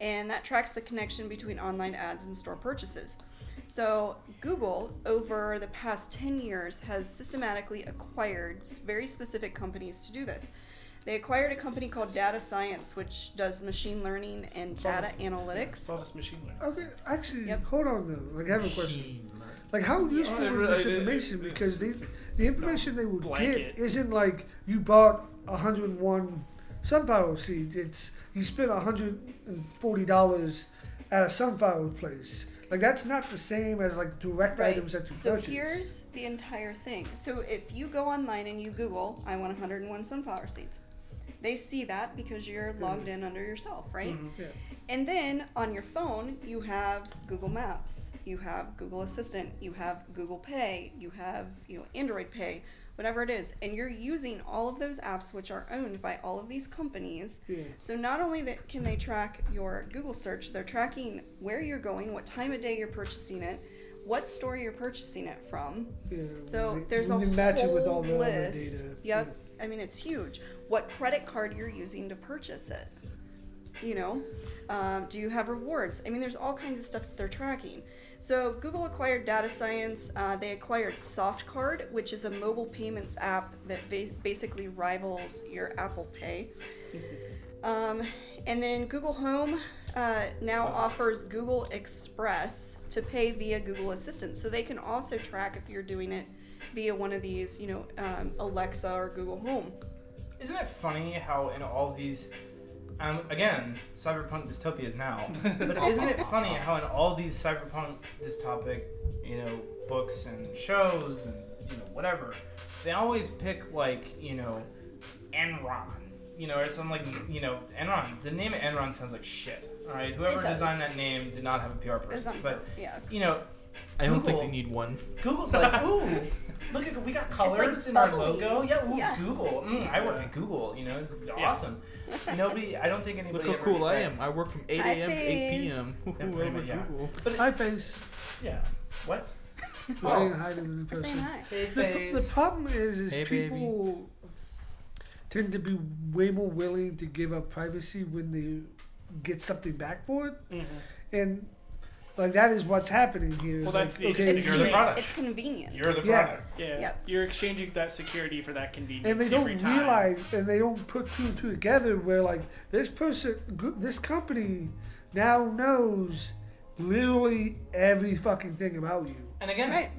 And that tracks the connection between online ads and store purchases. So Google, over the past 10 years, has systematically acquired very specific companies to do this. They acquired a company called Data Science, which does machine learning and data It's analytics. all just machine learning. Okay, actually, Yep. hold on though. Like, I have a question. Machine learning. Like, how useful it is really- this information? Because the information they would blanket. get isn't like you bought 101 sunflower seeds. It's you spent $140 at a sunflower place. Like, that's not the same as like direct Right. items that you So purchase. here's the entire thing. So if you go online and you Google, I want 101 sunflower seeds, they see that because you're logged in under yourself, right? Yeah. And then on your phone, you have Google Maps, you have Google Assistant, you have Google Pay, you have Android Pay, whatever it is, and you're using all of those apps which are owned by all of these companies. Yeah. So not only that can they track your Google search, they're tracking where you're going, what time of day you're purchasing it, what store you're purchasing it from. Yeah. So Like, there's a when you match it with all whole the other list. data. Yep. I mean, it's huge. What credit card you're using to purchase it. Do you have rewards? I mean, there's all kinds of stuff that they're tracking. So Google acquired Data Science. They acquired SoftCard, which is a mobile payments app that basically rivals your Apple Pay. And then Google Home now offers Google Express to pay via Google Assistant, so they can also track if you're doing it via one of these, Alexa or Google Home. Isn't it funny how in all of these, again, cyberpunk dystopias now, but isn't it funny how in all these cyberpunk dystopic, books and shows and whatever, they always pick like Enron, or something like Enron. The name of Enron sounds like shit. All right, whoever designed that name did not have a PR person, but I don't think Google- they need one. Google's like, ooh, look at we got colors in our bubbly. logo. Yeah, ooh, Yeah. Google. I work at Google. It's awesome. Nobody, I don't think anybody. Look how ever cool I expects- am. I work from 8 Hi, a.m. to 8 p.m. Yeah, pretty Over much, yeah. Google. Hi, face. Yeah. What? We're saying hi to the new We're saying person. hi. Hey, The problem is Hey, people tend to be way more willing to give up privacy when they get something back for it, and like that is what's happening here. Well, It's that's like, the- okay, It's You're the convenient. product. It's convenient. You're the Yeah. product. Yeah. Yep. You're exchanging that security for that convenience. and they don't every time. realize, and they don't put two and two together. Where like this company now knows literally every fucking thing about you. And again, Right.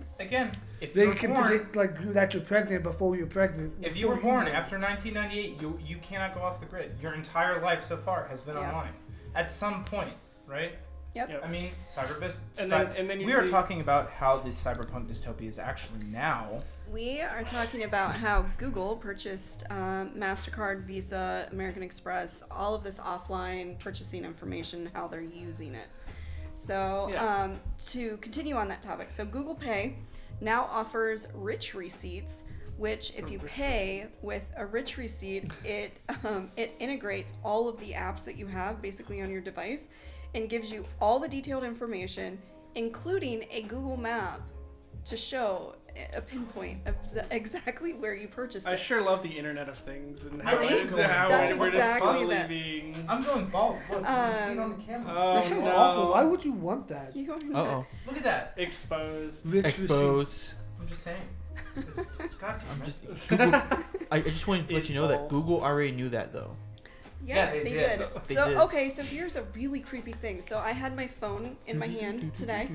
if They you were can born, predict like that you're pregnant before you're pregnant. if you were before born know. after 1998, you cannot go off the grid. Your entire life so far has been Yeah. online. At some point, right? Yep. Yep. I mean, cyberbus. And then you we are see- talking about how the cyberpunk dystopia is actually now. We are talking about how Google purchased MasterCard, Visa, American Express, all of this offline purchasing information, how they're using it. So, Yeah. to continue on that topic, so Google Pay now offers rich receipts, which if you pay with a rich receipt, it integrates all of the apps that you have basically on your device and gives you all the detailed information, including a Google map to show a pinpoint of exactly where you purchased I it. sure love the Internet of Things and Right? how it's That's we're just exactly slowly that. being. I'm going bald. Look, you can see it on the camera. Oh, That sounds no. awful. Why would you want that? You don't Uh oh. Look at that. Exposed. Rich Exposed. receipts. I'm just saying. It's goddamn I'm just messy. Google. I just wanted to let you know that Baseball. Google already knew that though. Yeah, they they did. did. They So did. okay, so here's a really creepy thing. So I had my phone in my hand today,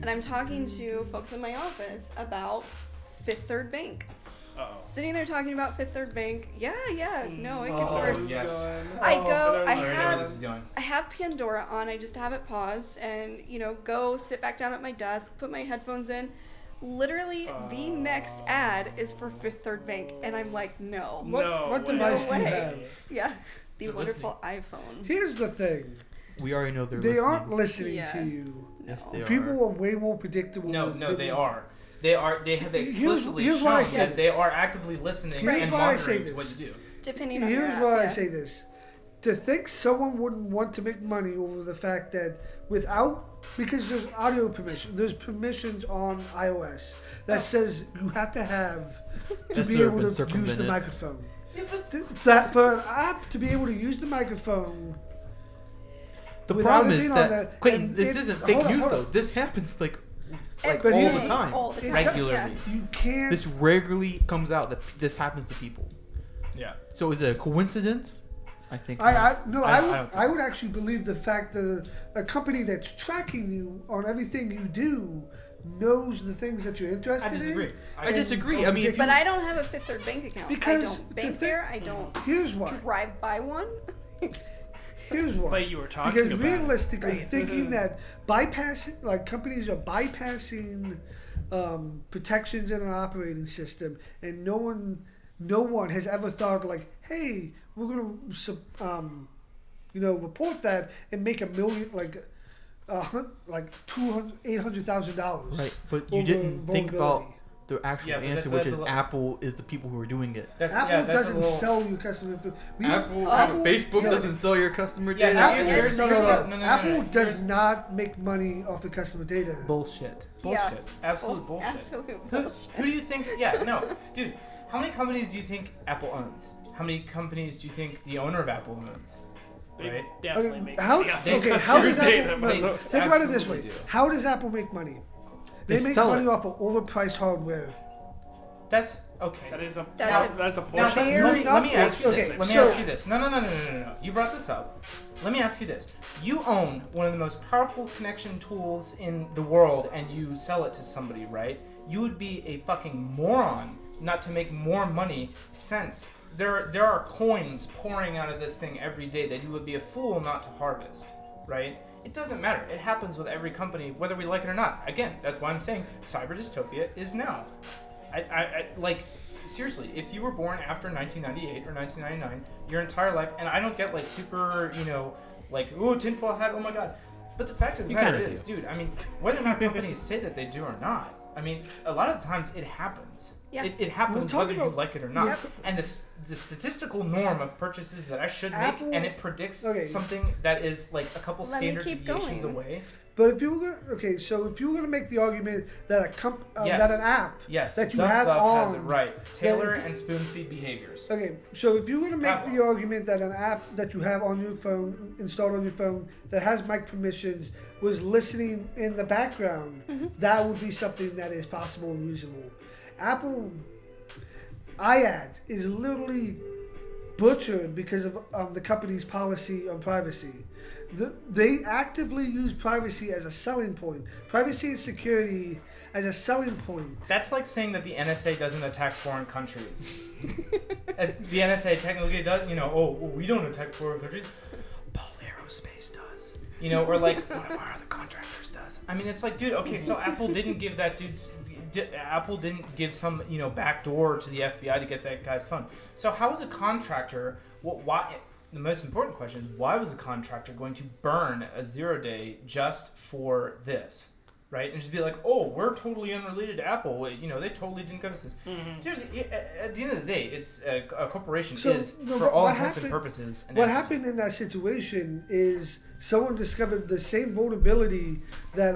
and I'm talking to folks in my office about Fifth Third Bank. Uh-oh. Sitting there talking about Fifth Third Bank. Yeah, no, it gets Oh, worse. yes. I Oh, go. I I already know where have. this is going. I have Pandora on. I just have it paused, and go sit back down at my desk, put my headphones in. Literally, the next ad is for Fifth Third Bank, and I'm like, no. No What way. device No do you way. have? Yeah, the They're wonderful iPhone. Here's the thing. We already know they're They listening. aren't listening Yeah. to you. Yes, No. they are. People are way more predictable. No, than they you. are. They have explicitly here's why I shown said that they are actively listening Here's and why I say monitoring to what this. you do. Depending on your Here's app, why I yeah. say this. To think someone wouldn't want to make money over the fact that because there's audio permission, there's permissions on iOS that says you have to have to That's be never able been to use the circumvented. microphone. Yeah, but That for an app to be able to use the microphone. The without problem it is being on that there, Clayton, and this it- isn't fake hold on, news hold though. on. This happens like But all here's- the time. All the time. regularly. Yeah. You can't. This regularly comes out that this happens to people. Yeah. So is it a coincidence? I think. not. I I don't think I so. would actually believe the fact that a company that's tracking you on everything you do knows the things that you're interested I disagree. in. I disagree. I mean, if But you, I don't have a Fifth Third Bank account. Because I don't the bank thing- there. I don't Here's why. drive by one. Here's why. But you were talking Because about it. realistically, Right. thinking that bypassing, like companies are bypassing protections in an operating system, and no one has ever thought like, hey, we're gonna, report that and make $1 million, like $800,000. right, but you over didn't think about vulnerability. the actual Yeah, but answer, that's which a is little- Apple is the people who are doing it. That's, Apple yeah, that's doesn't a little, sell your customer information. Apple, Facebook yeah. doesn't sell your customer Yeah, data Apple- either. here's- No, here's no, a- no. no, Apple no. does Here's- not make money off the customer data. bullshit. Yeah. Bullshit. Absolute bullshit. Absolute Who, bullshit. who do you think? Yeah, no, dude. How many companies do you think Apple owns? How many companies do you think the owner of Apple owns? They Right? definitely Okay, make how, money off they- okay, of how your does data, Apple, but- They think about it this way. absolutely do. How does Apple make money? They They make sell money it. off of overpriced hardware. That's Okay. That is a That's a Now, portion. let me ask you okay, this. Let me so- ask you this. No. You brought this up. Let me ask you this. You own one of the most powerful connection tools in the world, and you sell it to somebody, right? You would be a fucking moron not to make more money since there are coins pouring out of this thing every day that you would be a fool not to harvest, right? It doesn't matter. It happens with every company, whether we like it or not. Again, that's why I'm saying cyber dystopia is now. I like, seriously, if you were born after 1998 or 1999, your entire life, and I don't get like super, like, oh, tinfoil hat, oh my god. But the fact of the You matter kinda is, do. dude, I mean, whether or not companies say that they do or not, I mean, a lot of times it happens. Yeah. It happens We'll talk whether you about- like it or not. Yep. And the statistical norm of purchases that I should Apple- make, and it predicts okay. something that is like a couple Let me standard keep deviations going. away. But if you were if you were gonna make the argument that Yes. that an app Yes, that you Zuff have Zuff has it on right. Tailor that- and spoon feed behaviors. Okay, so if you were to make Pavlov. the argument that an app that you have on your phone, installed on your phone, that has mic permissions, was listening in the background, that would be something that is possible and reasonable. Apple iAd is literally butchered because of the company's policy on privacy. They actively use privacy as a selling point. Privacy and security as a selling point. That's like saying that the NSA doesn't attack foreign countries. The NSA technically does, we don't attack foreign countries. Ball Aerospace does. Or like one of our other contractors does. I mean, it's like, dude, okay, so Apple didn't give that Apple didn't give some, back door to the FBI to get that guy's phone. So how was a contractor, why, the most important question is, why was a contractor going to burn a 0-day just for this? Right? And just be like, oh, we're totally unrelated to Apple. They totally didn't give us this. Seriously, at the end of the day, it's a corporation So, is, no, for but all what intents and happened- purposes, an What entity. happened in that situation is someone discovered the same vulnerability that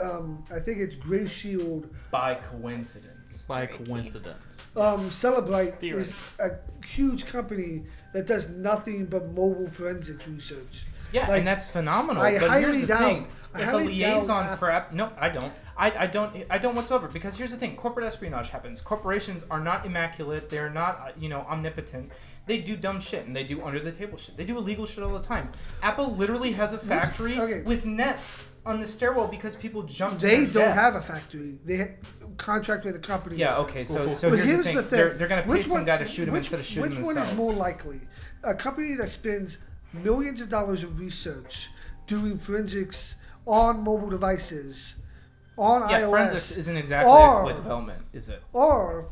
I think it's Gray Shield. By coincidence. By coincidence. Celebrite Theory. is a huge company that does nothing but mobile forensics research. Yeah, Like, and that's phenomenal. I but highly here's the doubt- thing: I if a highly doubt liaison for no, I don't. I don't whatsoever. Because here's the thing: corporate espionage happens. Corporations are not immaculate. They're not omnipotent. They do dumb shit and they do under the table shit. They do illegal shit all the time. Apple literally has a factory okay. with nets on the stairwell because people jump. to They their don't deaths. have a factory. They contract with a company. Yeah. like that. Okay. So But here's the thing: they're gonna pay Which some one- guy to shoot him which- instead of shooting Which themselves. one is more likely? A company that spends millions of dollars of research doing forensics on mobile devices, on Yeah, iOS, forensics isn't exactly or- exploit development, is it? or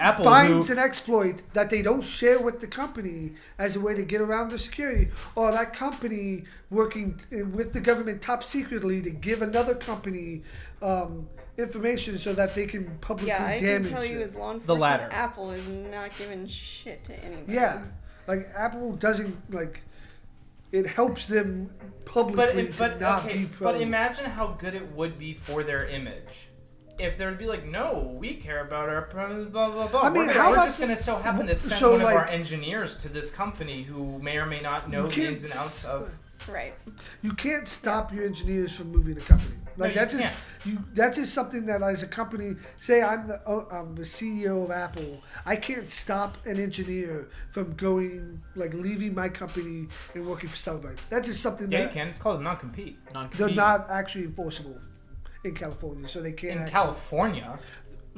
Apple, finds who, an exploit that they don't share with the company as a way to get around the security, or that company working with the government top secretly to give another company information so that they can publicly Yeah, I damage can tell you it. as law enforcement, latter. Apple is not giving shit to anybody. Yeah, like Apple doesn't like. It helps them publicly to not be pro. but imagine how good it would be for their image if they would be like, no, we care about our blah blah blah. I mean, we're how we're about just gonna so happen to send so, one of our like- engineers to this company who may or may not know You the can't ins and outs of. Right. You can't stop your engineers from moving a company. Like No, you that's just that's just something that as a company, say I'm the CEO of Apple, I can't stop an engineer from going leaving my company and working for Celebrite. That's just something Yeah, you that can. It's called a non-compete. they're not actually enforceable in California, so they can't. In actually- California.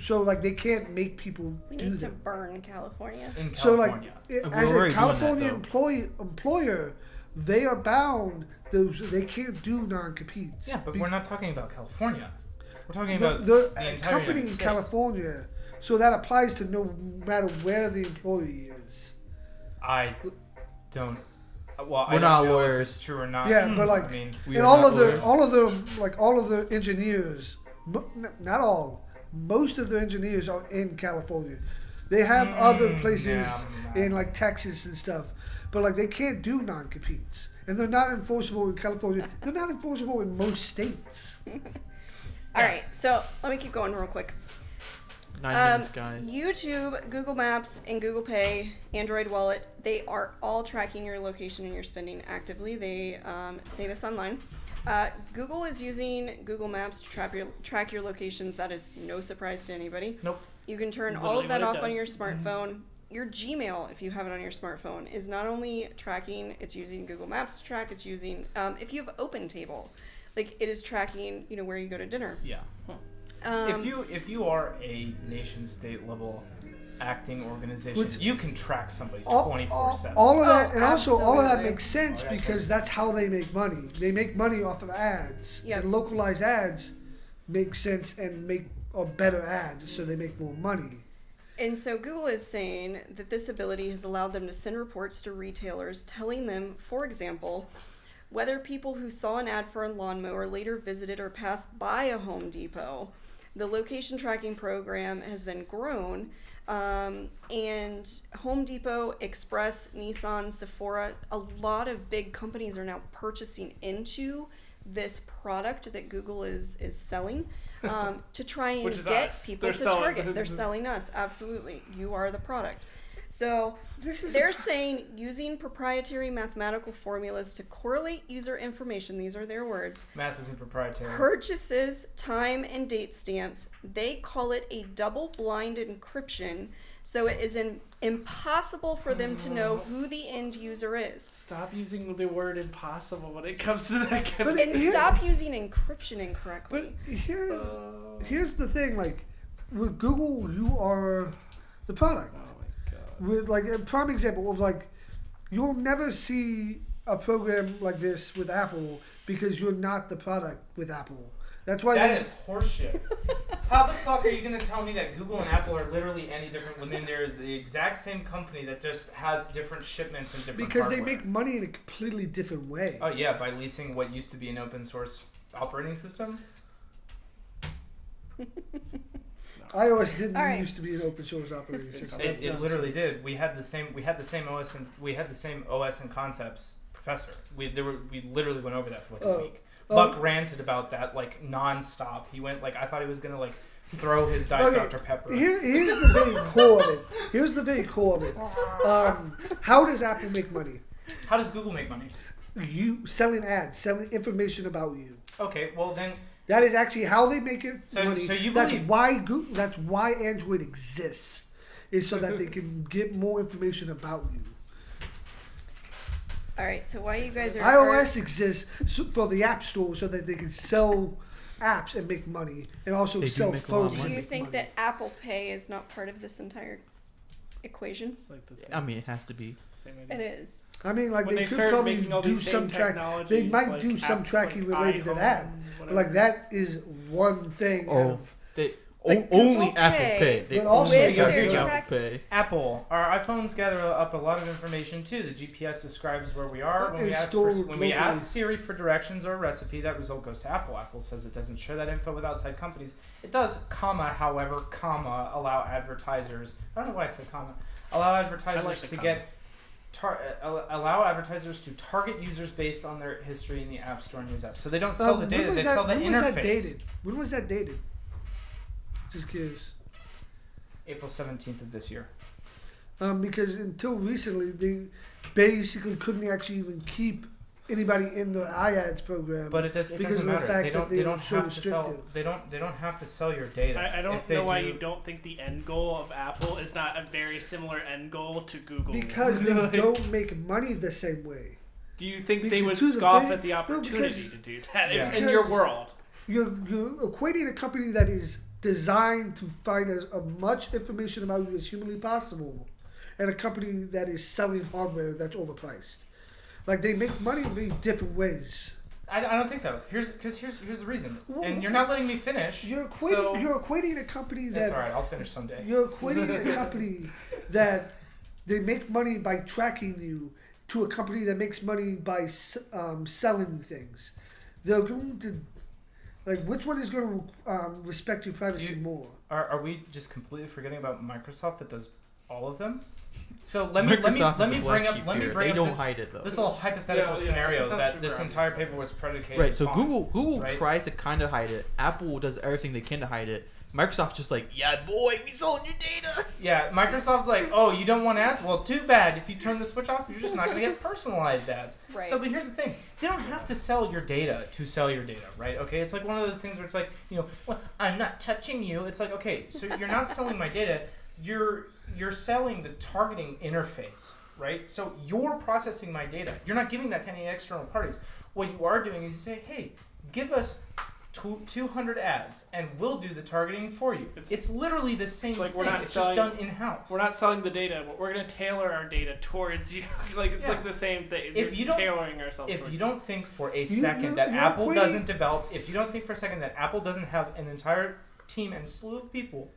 So they can't make people We do need to them. burn California. In So California. We're as a already doing California that, though. employer, they are bound. They can't do non-competes. Yeah, but we're not talking about California. We're talking But about the the entire company United in States. California, so that applies to no matter where the employee is. I don't. Well, I We're don't not know if lawyers. it's true or not. Yeah, but I mean, We and are all not of lawyers. all of the engineers, not all, most of the engineers are in California. They have other places in Texas and stuff, but they can't do non-competes, and they're not enforceable in California. They're not enforceable in most states. All right, so let me keep going real quick. 9 minutes, guys. YouTube, Google Maps, and Google Pay, Android Wallet, they are all tracking your location and your spending actively. They say this online. Google is using Google Maps to track your locations. That is no surprise to anybody. Nope. You can turn all of that off on your smartphone. Your Gmail, if you have it on your smartphone, is not only tracking, it's using Google Maps to track, it's using, if you have OpenTable, like it is tracking, where you go to dinner. Yeah. If you are a nation state level acting organization, you can track somebody 24/7. All of that, and also all of that absolutely. makes sense because that's how they make money. They make money off of ads. Yep. And localized ads make sense and make better ads, so they make more money. And so Google is saying that this ability has allowed them to send reports to retailers telling them, for example, whether people who saw an ad for a lawnmower later visited or passed by a Home Depot. The location tracking program has then grown, and Home Depot, Express, Nissan, Sephora, a lot of big companies are now purchasing into this product that Google is selling. To try and Which is get us. people to target. They're selling us. Absolutely. You are the product. So they're saying using proprietary mathematical formulas to correlate user information, these are their words, Math isn't proprietary. purchases, time, and date stamps. They call it a double-blind encryption, so it is impossible for them to know who the end user is. Stop using the word impossible when it comes to that kind of And stop using encryption incorrectly. But here's the thing, like, with Google, you are the product. Oh my god. With, like, a prime example of, like, you'll never see a program like this with Apple because you're not the product with Apple. That's why That is horseshit. How the fuck are you going to tell me that Google and Apple are literally any different when they're the exact same company that just has different shipments and different because hardware? they make money in a completely different way. Oh yeah, by leasing what used to be an open source operating system. iOS didn't All right. used to be an open source operating system. It literally did. We had the same OS and concepts. Professor, we literally went over that for like a week. Buck ranted about that like nonstop. He went like I thought he was gonna like throw his Diet Dr. Pepper. Here's the very core of it. Here's the very core of it. How does Apple make money? How does Google make money? You selling ads, selling information about you. Okay, well then. That is actually how they make it money. So you that's believe that's why Android exists, is so that they can get more information about you. All right, so why you guys are... iOS exists for the App Store so that they can sell apps and make money, and also They do sell make a lot phones. of Do and you make think money. that Apple Pay is not part of this entire equation? It's like the same, I mean, it has to be. it's the same It idea. is. I mean, like When they they could started probably making all do these same some track. They technologies, might like do some app- tracking like related to iPhone, that, but whatever. like that is one thing. out of, They But only Google Apple Pay, Pay. They but also only with got their Apple track- Pay. Apple, our iPhones gather up a lot of information too. The GPS describes where we are. When we It's ask stored when we locally. ask Siri for directions or a recipe, that result goes to Apple. Apple says it doesn't share that info with outside companies. It does, however, allow advertisers. I don't know why I said comma. Allow advertisers I like the to comma. get. Allow advertisers to target users based on their history in the App Store and news apps. So they don't sell the when data; was they that- sell the when was that interface. dated? When was that dated? Just curious. April 17th of this year. Because until recently, they basically couldn't actually even keep anybody in the iAds program. But it because doesn't of the matter. fact They that don't. they They were don't so have to sell. restrictive. They don't have to sell your data. I don't If they know why do- you don't think the end goal of Apple is not a very similar end goal to Google. Because they don't make money the same way. Do you think they would Because to the scoff very- at the no, opportunity because- to do that Yeah. in your Because- world? You're equating a company that is designed to find as much information about you as humanly possible, and a company that is selling hardware that's overpriced. Like, they make money in very different ways. I don't think so. Here's the reason. Well, And you're not letting me finish. You're so equating a company that's that all right. I'll finish someday. you're equating a company that they make money by tracking you to a company that makes money by selling things. They're going to, like, which one is going to respect your privacy more? Are we just completely forgetting about Microsoft that does all of them? So let me Microsoft let is me the black bring up sheep let me here. bring They up don't this, hide it though. this little hypothetical Yeah, scenario sounds that super this obvious. entire paper was predicated Right, so upon. Google right? tries to kind of hide it. Apple does everything they can to hide it. Microsoft's just like, yeah, boy, we sold your data. Yeah, Microsoft's like, oh, you don't want ads? Well, too bad. If you turn the switch off, you're just not going to get personalized ads. Right. So, but here's the thing. They don't have to sell your data to sell your data, right? Okay, it's like one of those things where it's like, well, I'm not touching you. It's like, okay, so you're not selling my data. You're selling the targeting interface, right? So you're processing my data. You're not giving that to any external parties. What you are doing is you say, hey, give us 200 ads and we'll do the targeting for you. It's literally the same thing. It's just done in-house. We're not selling the data. We're going to tailor our data towards you. Like it's like the same thing. If you don't, tailoring ourselves. If you don't think for a second that Apple doesn't develop, if you don't think for a second that Apple doesn't have an entire team and slew of people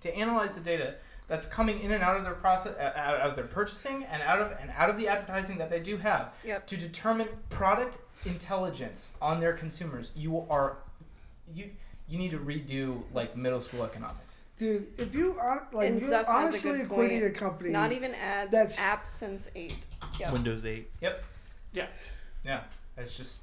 to analyze the data that's coming in and out of their process, out of their purchasing and out of the advertising that they do have, to determine product intelligence on their consumers, you need to redo like middle school economics. Dude, if you are And you're Zeph has a honestly good equating point. a company, Not even ads. that's- Apps since 8. Yep. Windows 8. Yep. Yeah. Yeah. It's just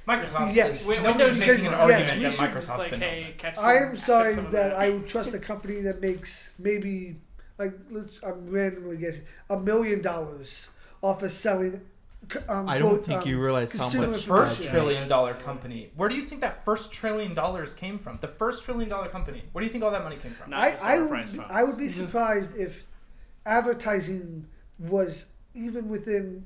Microsoft. Yes. Nobody's making an yes, argument we that should Microsoft's like, been hey, on that. catch I am some- sorry catch some of that I would trust a company that makes maybe I'm randomly guessing $1 million off of selling. I don't think you realize how consumer much The first information. $1 trillion company. Where do you think that first $1 trillion came from? The first $1 trillion company. Where do you think all that money came from? Not just enterprise phones. I would be surprised if advertising was even within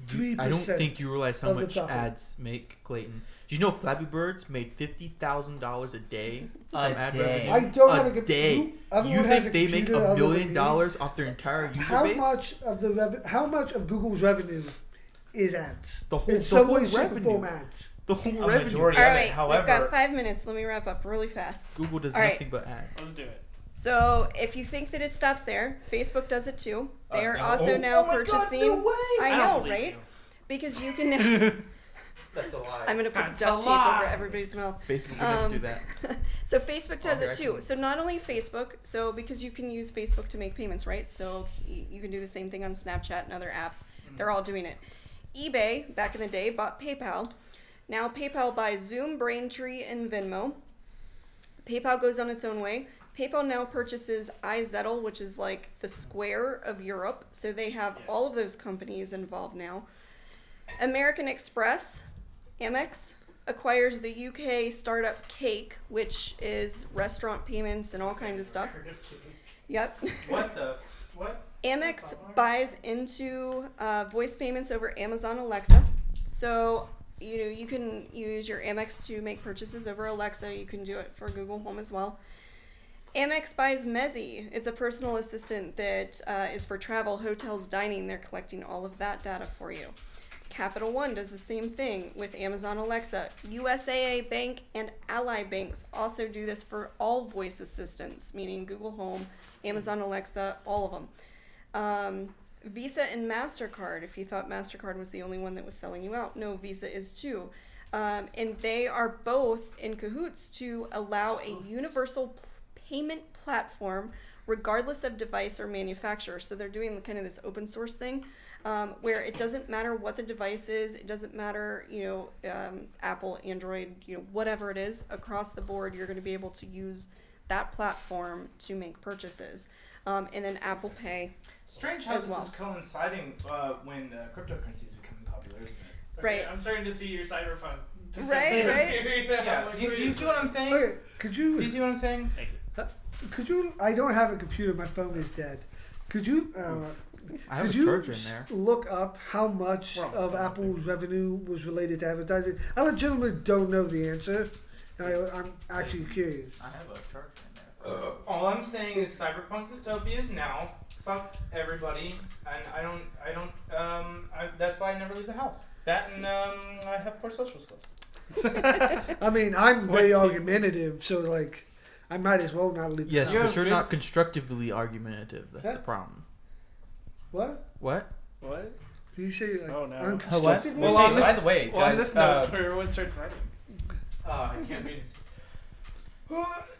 3%. I don't think you realize how of the much profit. ads make, Clayton. Do you know Flappy Birds made $50,000 a day from A ad day. revenue? I don't have a a computer. day. Everyone You has think a they make computer $1 other than million me. off their entire user How base? much of the how much of Google's revenue is ads? The whole- in the some whole way, shape, or revenue. form ads. The whole A revenue. majority All of it, right, however, we've got 5 minutes. Let me wrap up really fast. Google does All right. nothing but ads. Let's do it. So if you think that it stops there, Facebook does it too. They are no. also now Oh my God, purchasing. no way! I don't know, believe right? you. Because you can. That's a lie. I'm gonna put That's duct a tape over lie. everybody's mouth. Facebook would never do that. So Facebook does Okay, it too. So not only Facebook, so because you can use Facebook to make payments, right? So you can do the same thing on Snapchat and other apps. They're all doing it. eBay, back in the day, bought PayPal. Now PayPal buys Zoom, Braintree, and Venmo. PayPal goes on its own way. PayPal now purchases iZettle, which is like the Square of Europe. So they have all of those companies involved now. American Express, Amex, acquires the UK startup Cake, which is restaurant payments and all kinds of stuff. Yep. What? Amex buys into voice payments over Amazon Alexa. So, you can use your Amex to make purchases over Alexa. You can do it for Google Home as well. Amex buys Mezi. It's a personal assistant that is for travel, hotels, dining. They're collecting all of that data for you. Capital One does the same thing with Amazon Alexa. USAA Bank and Ally Banks also do this for all voice assistants, meaning Google Home, Amazon Alexa, all of them. Visa and MasterCard, if you thought MasterCard was the only one that was selling you out, no, Visa is too. And they are both in cahoots to allow a universal payment platform regardless of device or manufacturer. So they're doing kind of this open source thing. Where it doesn't matter what the device is, it doesn't matter, Apple, Android, whatever it is, across the board, you're going to be able to use that platform to make purchases. And then Apple Pay. Strange how as this well. is coinciding when cryptocurrency is becoming popular, isn't it? Right. I'm starting to see your cyberpunk. Right. Yeah. Do you see what I'm saying? Okay, could Do you see what I'm saying? Thank you. could you? I don't have a computer. My phone is dead. Could you? I have Could a you charger in there. look up how much We're almost of done, I Apple's revenue was related to advertising? I legitimately don't know the answer. I'm actually curious. I have a charger in there. All I'm saying is cyberpunk dystopia is now. Fuck everybody, and that's why I never leave the house. That and I have poor social skills. I mean, I'm very What's- argumentative, so like, I might as well not leave. Yes, the house. but you're not constructively argumentative. That's Huh? the problem. What? What? What? Did you say like Oh, no. unconstructively? Well, Well, on the- by the way, Well, on guys, this note, where everyone starts writing. I can't read this.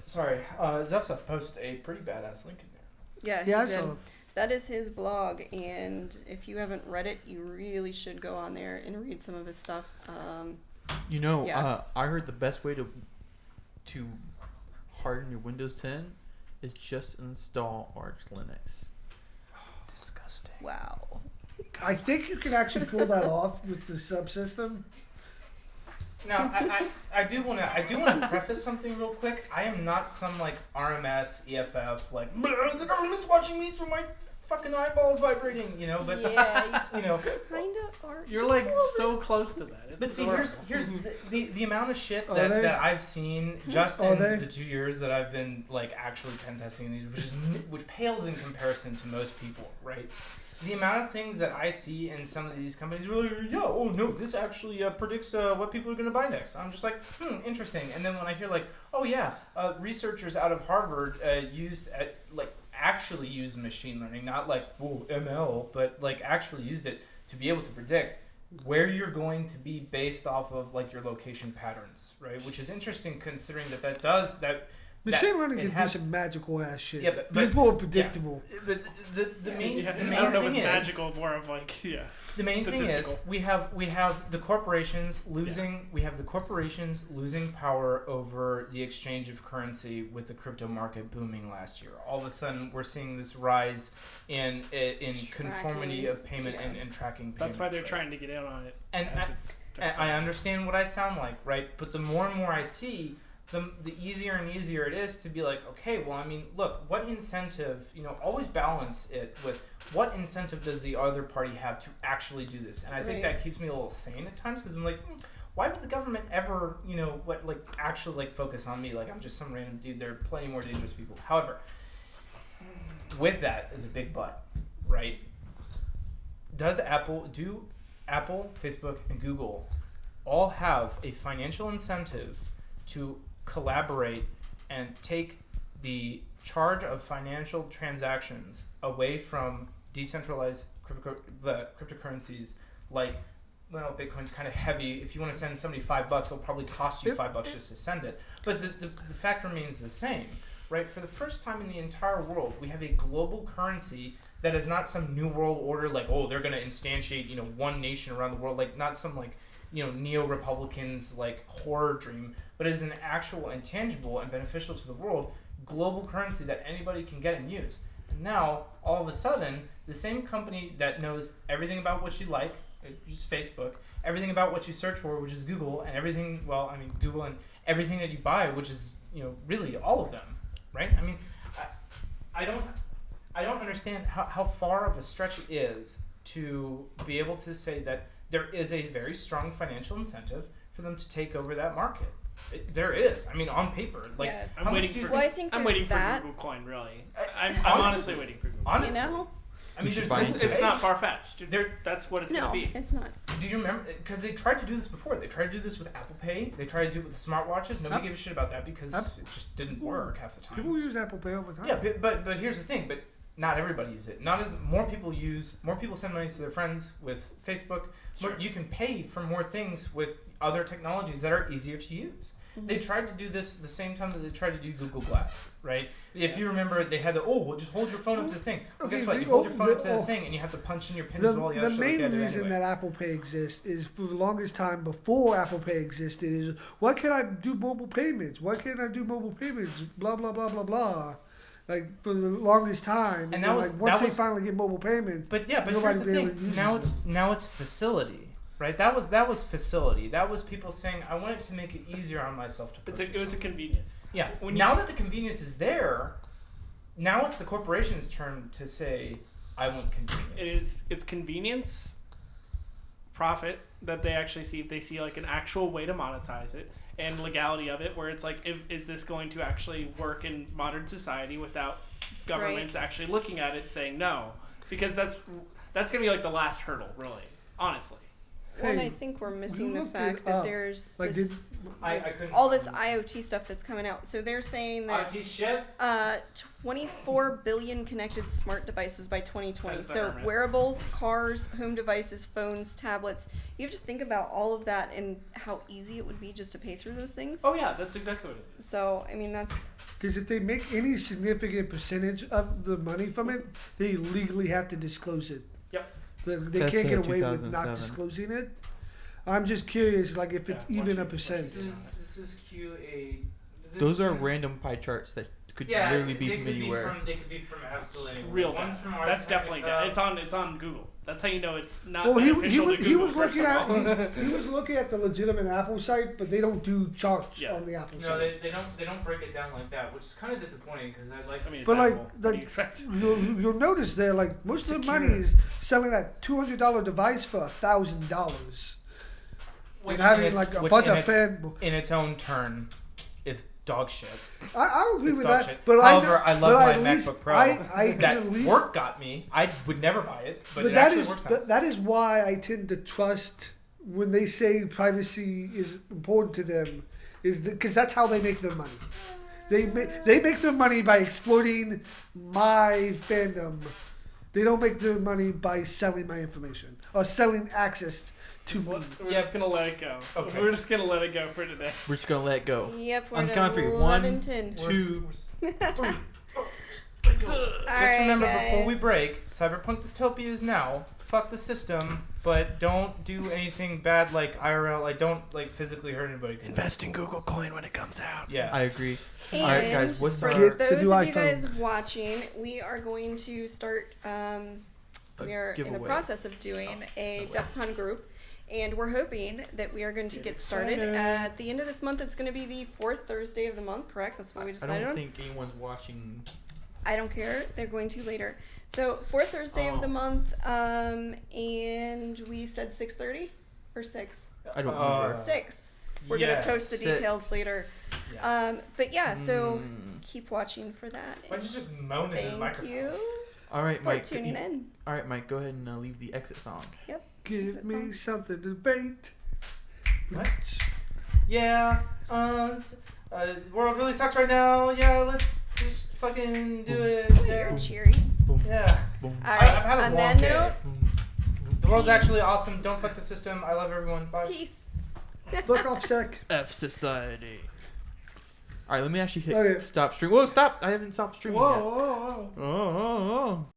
Sorry, Zeph posted a pretty badass link in there. Yeah, Yeah, I he did. saw. That is his blog, and if you haven't read it, you really should go on there and read some of his stuff. Yeah. I heard the best way to harden your Windows 10 is just install Arch Linux. Disgusting. Wow. I think you can actually pull that off with the subsystem. Now, I do want to preface something real quick. I am not some like RMS EFF like the government's watching me through my fucking eyeballs vibrating, you know. But Yeah, you know, kind of are. You're like so close to that. It's but see, adorable. here's the amount of shit Are that, they? that I've seen just Are in they? the 2 years that I've been like actually pen testing these, which pales in comparison to most people, right? The amount of things that I see in some of these companies, really, yeah, oh no, this actually predicts what people are going to buy next. I'm just like, interesting. And then when I hear like, oh yeah, researchers out of Harvard actually used machine learning, not like ML, but like actually used it to be able to predict where you're going to be based off of like your location patterns, right? Which is interesting considering that Machine learning can do has some magical ass shit. Yeah, but People are predictable. But the main Yeah, the main I don't know if thing it's is magical, more of like the main thing is statistical. we have the corporations losing power over the exchange of currency with the crypto market booming last year. All of a sudden we're seeing this rise in conformity of payment and tracking payment. That's why they're trying to get in on it. And I understand what I sound like, right? But the more and more I see, the easier and easier it is to be like, okay, well, I mean, look, what incentive, always balance it with what incentive does the other party have to actually do this? And I think that keeps me a little sane at times because I'm like, why would the government ever, actually focus on me? Like I'm just some random dude. There are plenty more dangerous people. However, with that is a big but, right? Do Apple, Facebook, and Google all have a financial incentive to collaborate and take the charge of financial transactions away from decentralized cryptocurrencies like, well, Bitcoin's kind of heavy. If you want to send somebody $5, it'll probably cost you $5 just to send it. But the fact remains the same, right? For the first time in the entire world, we have a global currency that is not some new world order like, oh, they're going to instantiate, one nation around the world, like not some like, neo-Republicans like horror dream, but is an actual and tangible and beneficial to the world global currency that anybody can get and use. And now, all of a sudden, the same company that knows everything about what you like, which is Facebook, everything about what you search for, which is Google, and everything, Google and everything that you buy, which is, really all of them, right? I mean, I don't understand how far of a stretch it is to be able to say that there is a very strong financial incentive for them to take over that market. There is. I mean, on paper. Like, Yeah. I'm waiting for. Well, I think I'm there's waiting that. for Google Coin. Really, I'm Honestly- honestly waiting for Google. Honestly. You know? I mean, should there's buy no into It's it. not far fetched. There- That's what it's No, gonna be. it's not. Do you remember? Because they tried to do this before. They tried to do this with Apple Pay. They tried to do it with the smartwatches. Nobody gave a shit about that because it just didn't work half the time. People use Apple Pay all the time. Yeah, but here's the thing. But not everybody uses it. More people send money to their friends with Facebook. You can pay for more things with other technologies that are easier to use. They tried to do this the same time that they tried to do Google Glass, right? If you remember, they had just hold your phone up to the thing. Well, guess what? You hold your phone up to the thing, and you have to punch in your pin and do all the other The shit like main that reason anyway. that Apple Pay exists is for the longest time before Apple Pay existed is why can't I do mobile payments? Why can't I do mobile payments? Blah blah blah blah blah. Like for the longest time, And then, that was- like once that they was- finally get mobile payments, But nobody here's the really thing. uses Now it's facility, right? That was facility. That was people saying, I want it to make it easier on myself to purchase. It was a convenience. Yeah. When you Now s- that the convenience is there, now it's the corporation's turn to say, I want convenience. It's convenience, profit that they actually see. If they see like an actual way to monetize it and legality of it, where it's like, is this going to actually work in modern society without governments actually looking at it saying no? Because that's gonna be like the last hurdle, really, honestly. Well, and Hey, I think we're missing you the looked fact it that up. there's like this, I couldn't. all this find IoT stuff that's coming out. So they're saying that IT shit. 24 billion connected smart devices by 2020. Says the So hermit. wearables, cars, home devices, phones, tablets. You have to think about all of that and how easy it would be just to pay through those things. Oh yeah, that's exactly what it is. So I mean that's because if they make any significant percentage of the money from it, they legally have to disclose it. Yep. They That's can't get in away with not 2007. disclosing it. I'm just curious, like if it's Yeah, even a once percent. you- This is Those are random pie charts that could literally be from anywhere. They could be from absolutely It's anywhere. real One's data. from ours. That's definitely data. It's on Google. That's how you know it's not Well, beneficial to he Google. was looking first of all. at he was looking at the legitimate Apple site, but they don't do charts Yeah. on the Apple No, site. they don't break it down like that, which is kind of disappointing because I'd like. I mean, it's But, like, Apple. What do you like, expect? You'll notice there, like most of the Secure. money is selling that $200 device for $1,000, which and having in its- like a which bunch in of its- fan. in its own turn is dog shit. I'll agree It's with dog that, shit. but However, I but love my at least MacBook Pro. I can That at least, work got me. I would never buy it, but it that actually is works nice. that is why I tend to trust when they say privacy is important to them, is because that's how they make their money. They make their money by exploiting my fandom. They don't make their money by selling my information or selling access to me. We're just gonna let it go. Okay. We're just gonna let it go for today. We're just gonna let it go. Yep, we're On at count of three. 11:10. 2. Just remember, before we break, Cyberpunk Dystopia is now. Fuck the system, but don't do anything bad like IRL. Like, don't like physically hurt anybody. Invest in Google Coin when it comes out. Yeah. I agree. And All right, guys. What's for our Get the those new of you iPhone. guys watching, we are going to start. We are in the giveaway? process of doing a DEF CON group, and we're hoping that we are going to get started excited. at the end of this month. It's going to be the 4th Thursday of the month, correct? That's what we I decided don't on. think anyone's watching. I don't care. They're going to later. So 4th Thursday of the month, and we said 6:30 or 6. I don't remember. 6. We're gonna post the details later. Yes. But yeah, so Mm. keep watching for that. Why don't you just moan into the Thank microphone? you All right, for Mike. tuning in. All right, Mike. Go ahead and leave the exit song. Give that me song? something to debate. What? Yeah. The world really sucks right now. Yeah, let's just fucking do it. Oh, Yeah. you're cheery. Yeah. Boom. All right. I've had a on long that day. note, The world's Peace. actually awesome. Don't fuck the system. I love everyone. Bye. peace. Look off sec. F Society. All right, let me actually hit Okay. stop stream. Whoa, stop! I haven't stopped streaming Whoa, yet. whoa, whoa. Oh, oh, oh.